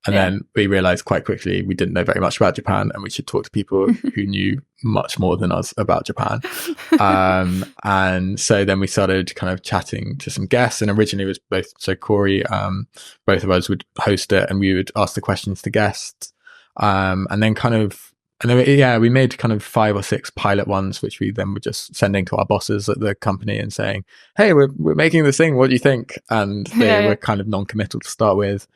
[SPEAKER 2] And then we realized quite quickly we didn't know very much about Japan, and we should talk to people who knew much more than us about Japan. And so then we started kind of chatting to some guests, and originally it was Corey, both of us would host it, and we would ask the questions to guests. And then we made kind of 5 or 6 pilot ones, which we then were just sending to our bosses at the company and saying, hey, we're making this thing, what do you think? And they were kind of non-committal to start with.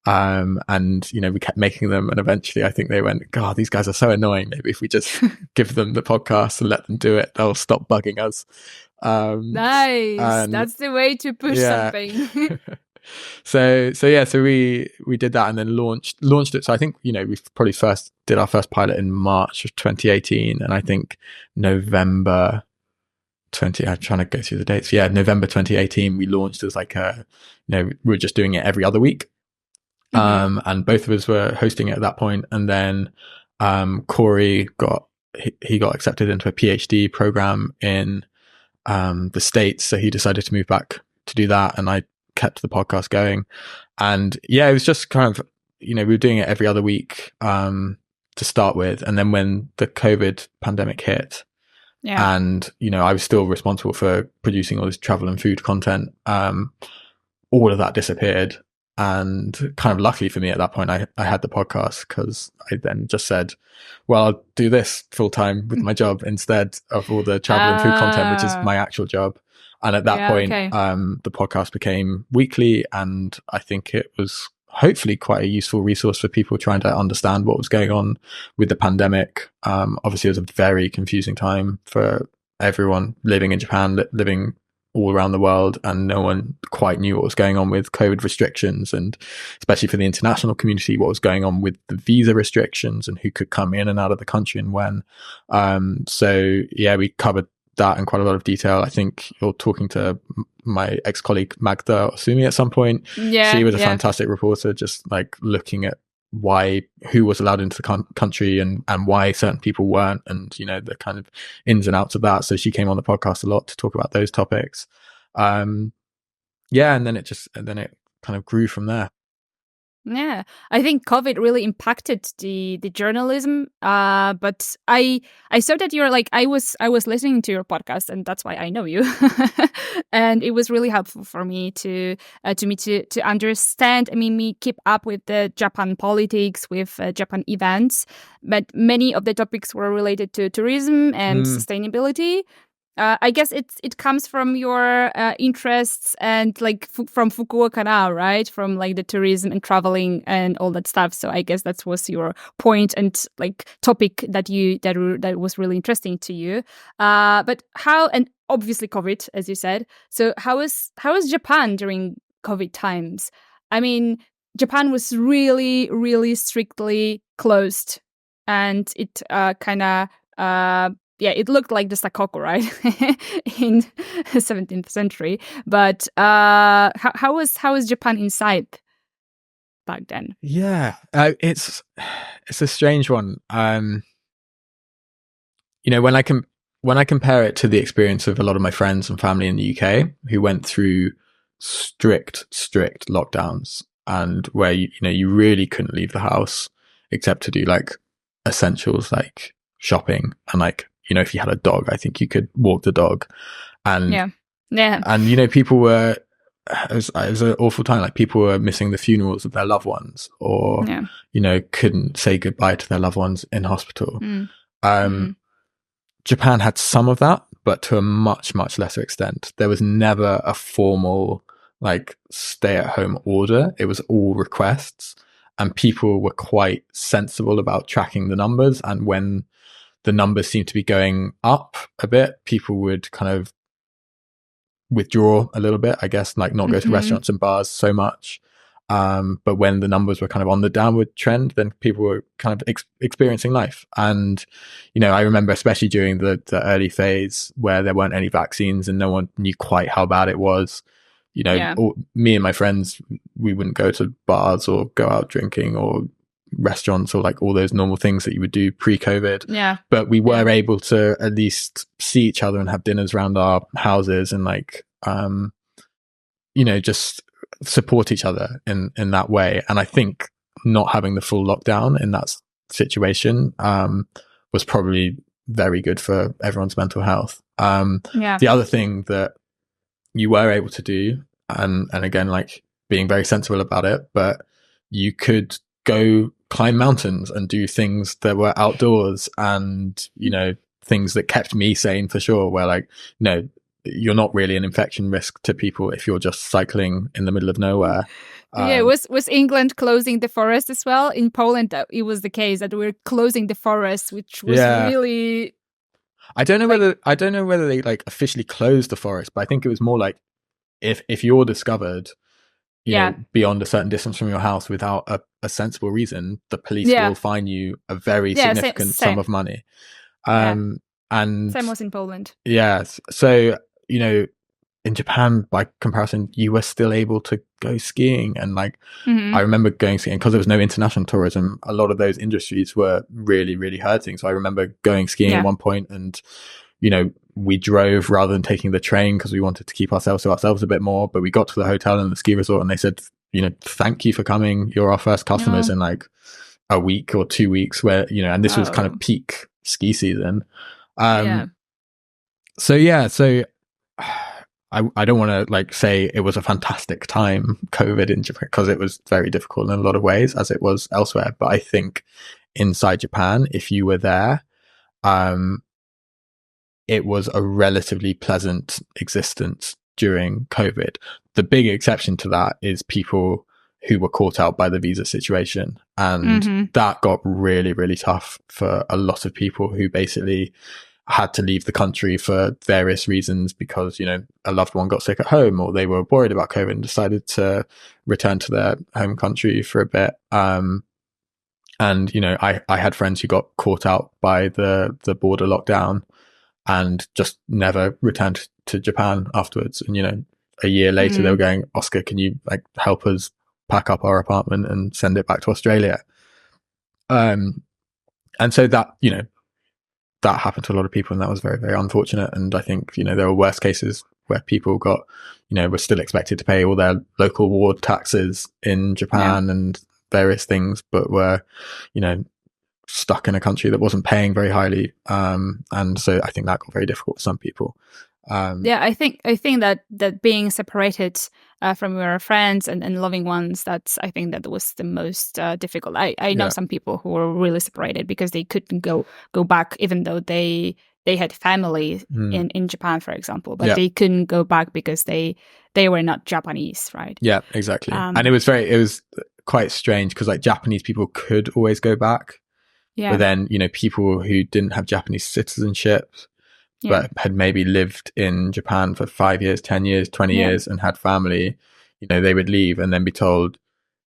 [SPEAKER 2] And we kept making them, and eventually I think they went, God, these guys are so annoying. Maybe if we just give them the podcast and let them do it, they'll stop bugging us.
[SPEAKER 1] Nice. That's the way to push something.
[SPEAKER 2] So we did that and then launched it. So I think, we probably did our first pilot in March of 2018, and I think November 20, I'm trying to go through the dates. Yeah, November 2018, we launched as like we were just doing it every other week. And both of us were hosting it at that point. And then Corey got accepted into a PhD program in the States, so he decided to move back to do that, and I kept the podcast going. And it was just kind of we were doing it every other week to start with, and then when the COVID pandemic hit, and I was still responsible for producing all this travel and food content, all of that disappeared. And kind of luckily for me at that point, I had the podcast, because I then just said, well, I'll do this full time with my job instead of all the travel and food content, which is my actual job. And at that point, the podcast became weekly, and I think it was hopefully quite a useful resource for people trying to understand what was going on with the pandemic. Obviously, it was a very confusing time for everyone living in Japan, living all around the world, and no one quite knew what was going on with COVID restrictions, and especially for the international community, what was going on with the visa restrictions and who could come in and out of the country and when. We covered that in quite a lot of detail. I think you're talking to my ex-colleague Magda Osumi at some point. She was a fantastic reporter, just like looking at who was allowed into the country and why certain people weren't, and the kind of ins and outs of that. So she came on the podcast a lot to talk about those topics. And then it kind of grew from there.
[SPEAKER 1] Yeah, I think COVID really impacted the journalism. But I saw that you're like, I was listening to your podcast, and that's why I know you. And it was really helpful for me to understand. I mean, me keep up with the Japan politics, with Japan events, but many of the topics were related to tourism and sustainability. I guess it comes from your interests and like from Fukuoka now, right? From like the tourism and traveling and all that stuff. So I guess that was your point and like topic that was really interesting to you. But how, and obviously COVID, as you said. So how is Japan during COVID times? I mean, Japan was really, really strictly closed, and it it looked like the Sakoku, right, in the 17th century. But how was Japan inside back then?
[SPEAKER 2] Yeah, it's a strange one. When I compare it to the experience of a lot of my friends and family in the UK who went through strict lockdowns, and where you really couldn't leave the house except to do like essentials like shopping and like you know, if you had a dog, I think you could walk the dog. And
[SPEAKER 1] yeah,
[SPEAKER 2] and you know, people were, it was an awful time. Like, people were missing the funerals of their loved ones, or you know, couldn't say goodbye to their loved ones in hospital. Japan had some of that, but to a much, much lesser extent. There was never a formal like stay at home order. It was all requests, and people were quite sensible about tracking the numbers. And when the numbers seemed to be going up a bit, people would kind of withdraw a little bit, I guess, like not go to restaurants and bars so much. But when the numbers were kind of on the downward trend, then people were kind of experiencing life. And, you know, I remember especially during the early phase where there weren't any vaccines and no one knew quite how bad it was. You know, me and my friends, we wouldn't go to bars or go out drinking or restaurants or like all those normal things that you would do pre-COVID. But we were able to at least see each other and have dinners around our houses and like, you know, just support each other in that way. And I think not having the full lockdown in that situation was probably very good for everyone's mental health. The other thing that you were able to do, and again, like being very sensible about it, but you could go climb mountains and do things that were outdoors, and, you know, things that kept me sane for sure, where like, you know, you're not really an infection risk to people if you're just cycling in the middle of nowhere.
[SPEAKER 1] Was England closing the forest as well? In Poland, it was the case that we're closing the forest, which was really.
[SPEAKER 2] I don't know whether they like officially closed the forest, but I think it was more like if you're discovered, you know, beyond a certain distance from your house without a sensible reason, the police will fine you a very significant sum of money. And
[SPEAKER 1] same was in Poland.
[SPEAKER 2] Yes. So, you know, in Japan, by comparison, you were still able to go skiing. And like, I remember going skiing because there was no international tourism. A lot of those industries were really, really hurting. So I remember going skiing at one point, and, you know, we drove rather than taking the train because we wanted to keep ourselves to ourselves a bit more. But we got to the hotel and the ski resort and they said, you know, thank you for coming. You're our first customers in like a week or 2 weeks, where, you know, and this was kind of peak ski season. So I don't want to like say it was a fantastic time, COVID in Japan, because it was very difficult in a lot of ways, as it was elsewhere. But I think inside Japan, if you were there, it was a relatively pleasant existence during COVID. The big exception to that is people who were caught out by the visa situation. And that got really, really tough for a lot of people who basically had to leave the country for various reasons because, you know, a loved one got sick at home, or they were worried about COVID and decided to return to their home country for a bit. And, you know, I had friends who got caught out by the border lockdown and just never returned to Japan afterwards. And, you know, a year later they were going, Oscar, can you like help us pack up our apartment and send it back to Australia? And so that, you know, that happened to a lot of people, and that was very, very unfortunate. And I think, you know, there were worse cases where people got, you know, were still expected to pay all their local ward taxes in Japan and various things, but were, you know, stuck in a country that wasn't paying very highly. And so I think that got very difficult for some people.
[SPEAKER 1] I think that being separated from your friends and loving ones, I think that was the most difficult. I know some people who were really separated because they couldn't go back, even though they had family in Japan, for example, but they couldn't go back because they were not Japanese, right? Yeah,
[SPEAKER 2] exactly. And it was quite strange because like Japanese people could always go back, but then, you know, people who didn't have Japanese citizenship but had maybe lived in Japan for 5 years, 10 years, 20 years and had family, you know, they would leave and then be told,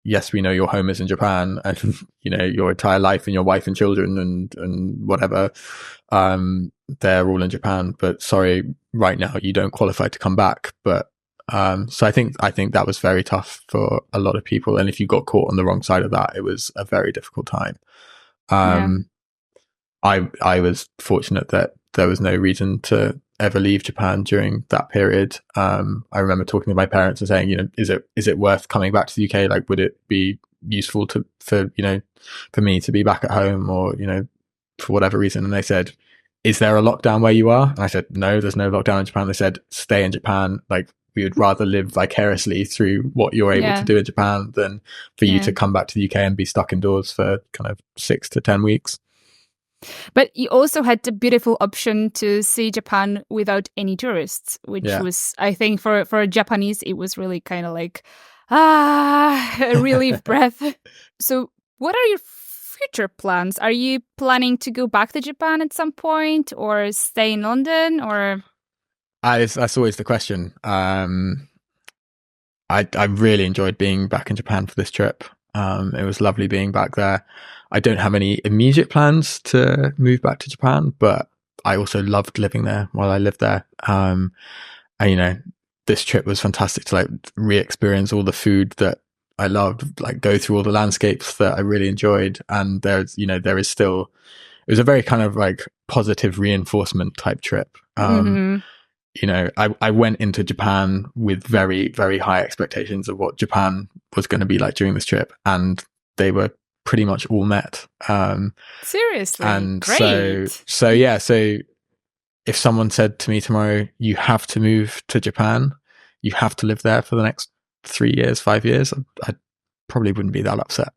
[SPEAKER 2] yes, we know your home is in Japan and, you know, your entire life and your wife and children and whatever, they're all in Japan, but sorry, right now you don't qualify to come back. But so I think that was very tough for a lot of people. And if you got caught on the wrong side of that, it was a very difficult time. I was fortunate that there was no reason to ever leave Japan during that period. I remember talking to my parents and saying, you know, is it worth coming back to the UK? Like, would it be useful for me to be back at home, or, you know, for whatever reason? And they said, is there a lockdown where you are? And I said, no, there's no lockdown in Japan. They said, stay in Japan. Like, we would rather live vicariously through what you're able to do in Japan than for you to come back to the UK and be stuck indoors for kind of 6 to 10 weeks.
[SPEAKER 1] But you also had the beautiful option to see Japan without any tourists, which was, I think, for a Japanese, it was really kind of like, a relief breath. So what are your future plans? Are you planning to go back to Japan at some point or stay in London or?
[SPEAKER 2] That's always the question. I really enjoyed being back in Japan for this trip. It was lovely being back there. I don't have any immediate plans to move back to Japan, but I also loved living there while I lived there. And, you know, this trip was fantastic to like re-experience all the food that I loved, like go through all the landscapes that I really enjoyed. And there is still, it was a very kind of like positive reinforcement type trip. You know, I went into Japan with very, very high expectations of what Japan was going to be like during this trip. And they were pretty much all met.
[SPEAKER 1] Seriously?
[SPEAKER 2] And
[SPEAKER 1] great.
[SPEAKER 2] So if someone said to me tomorrow, you have to move to Japan, you have to live there for the next 3 years, 5 years, I probably wouldn't be that upset.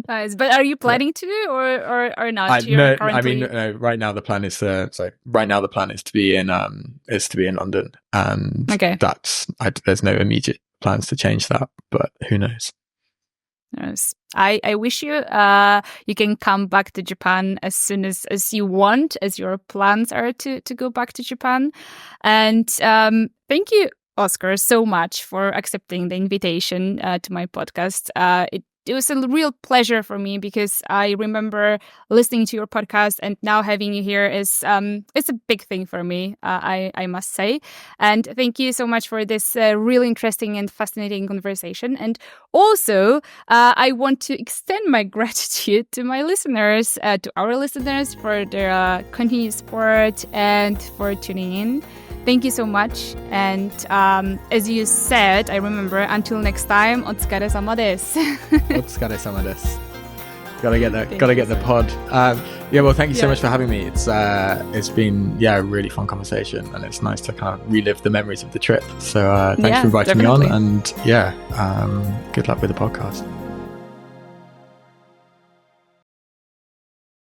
[SPEAKER 1] Nice. But are you planning to or not?
[SPEAKER 2] No, right now the plan is to be in London, and there's no immediate plans to change that, but who knows?
[SPEAKER 1] Yes. I wish you you can come back to Japan as soon as you want, as your plans are to go back to Japan. And thank you, Oscar, so much for accepting the invitation to my podcast. It was a real pleasure for me because I remember listening to your podcast, and now having you here is it's a big thing for me, I must say. And thank you so much for this really interesting and fascinating conversation. And also, I want to extend my gratitude to my listeners, to our listeners, for their continued support and for tuning in. Thank you so much. And as you said, I remember, until next time, otsukaresama desu.
[SPEAKER 2] Otsukaresama desu. Gotta get the pod. Well, thank you so much for having me. It's been a really fun conversation, and it's nice to kind of relive the memories of the trip. So thanks for inviting me on, and good luck with the podcast.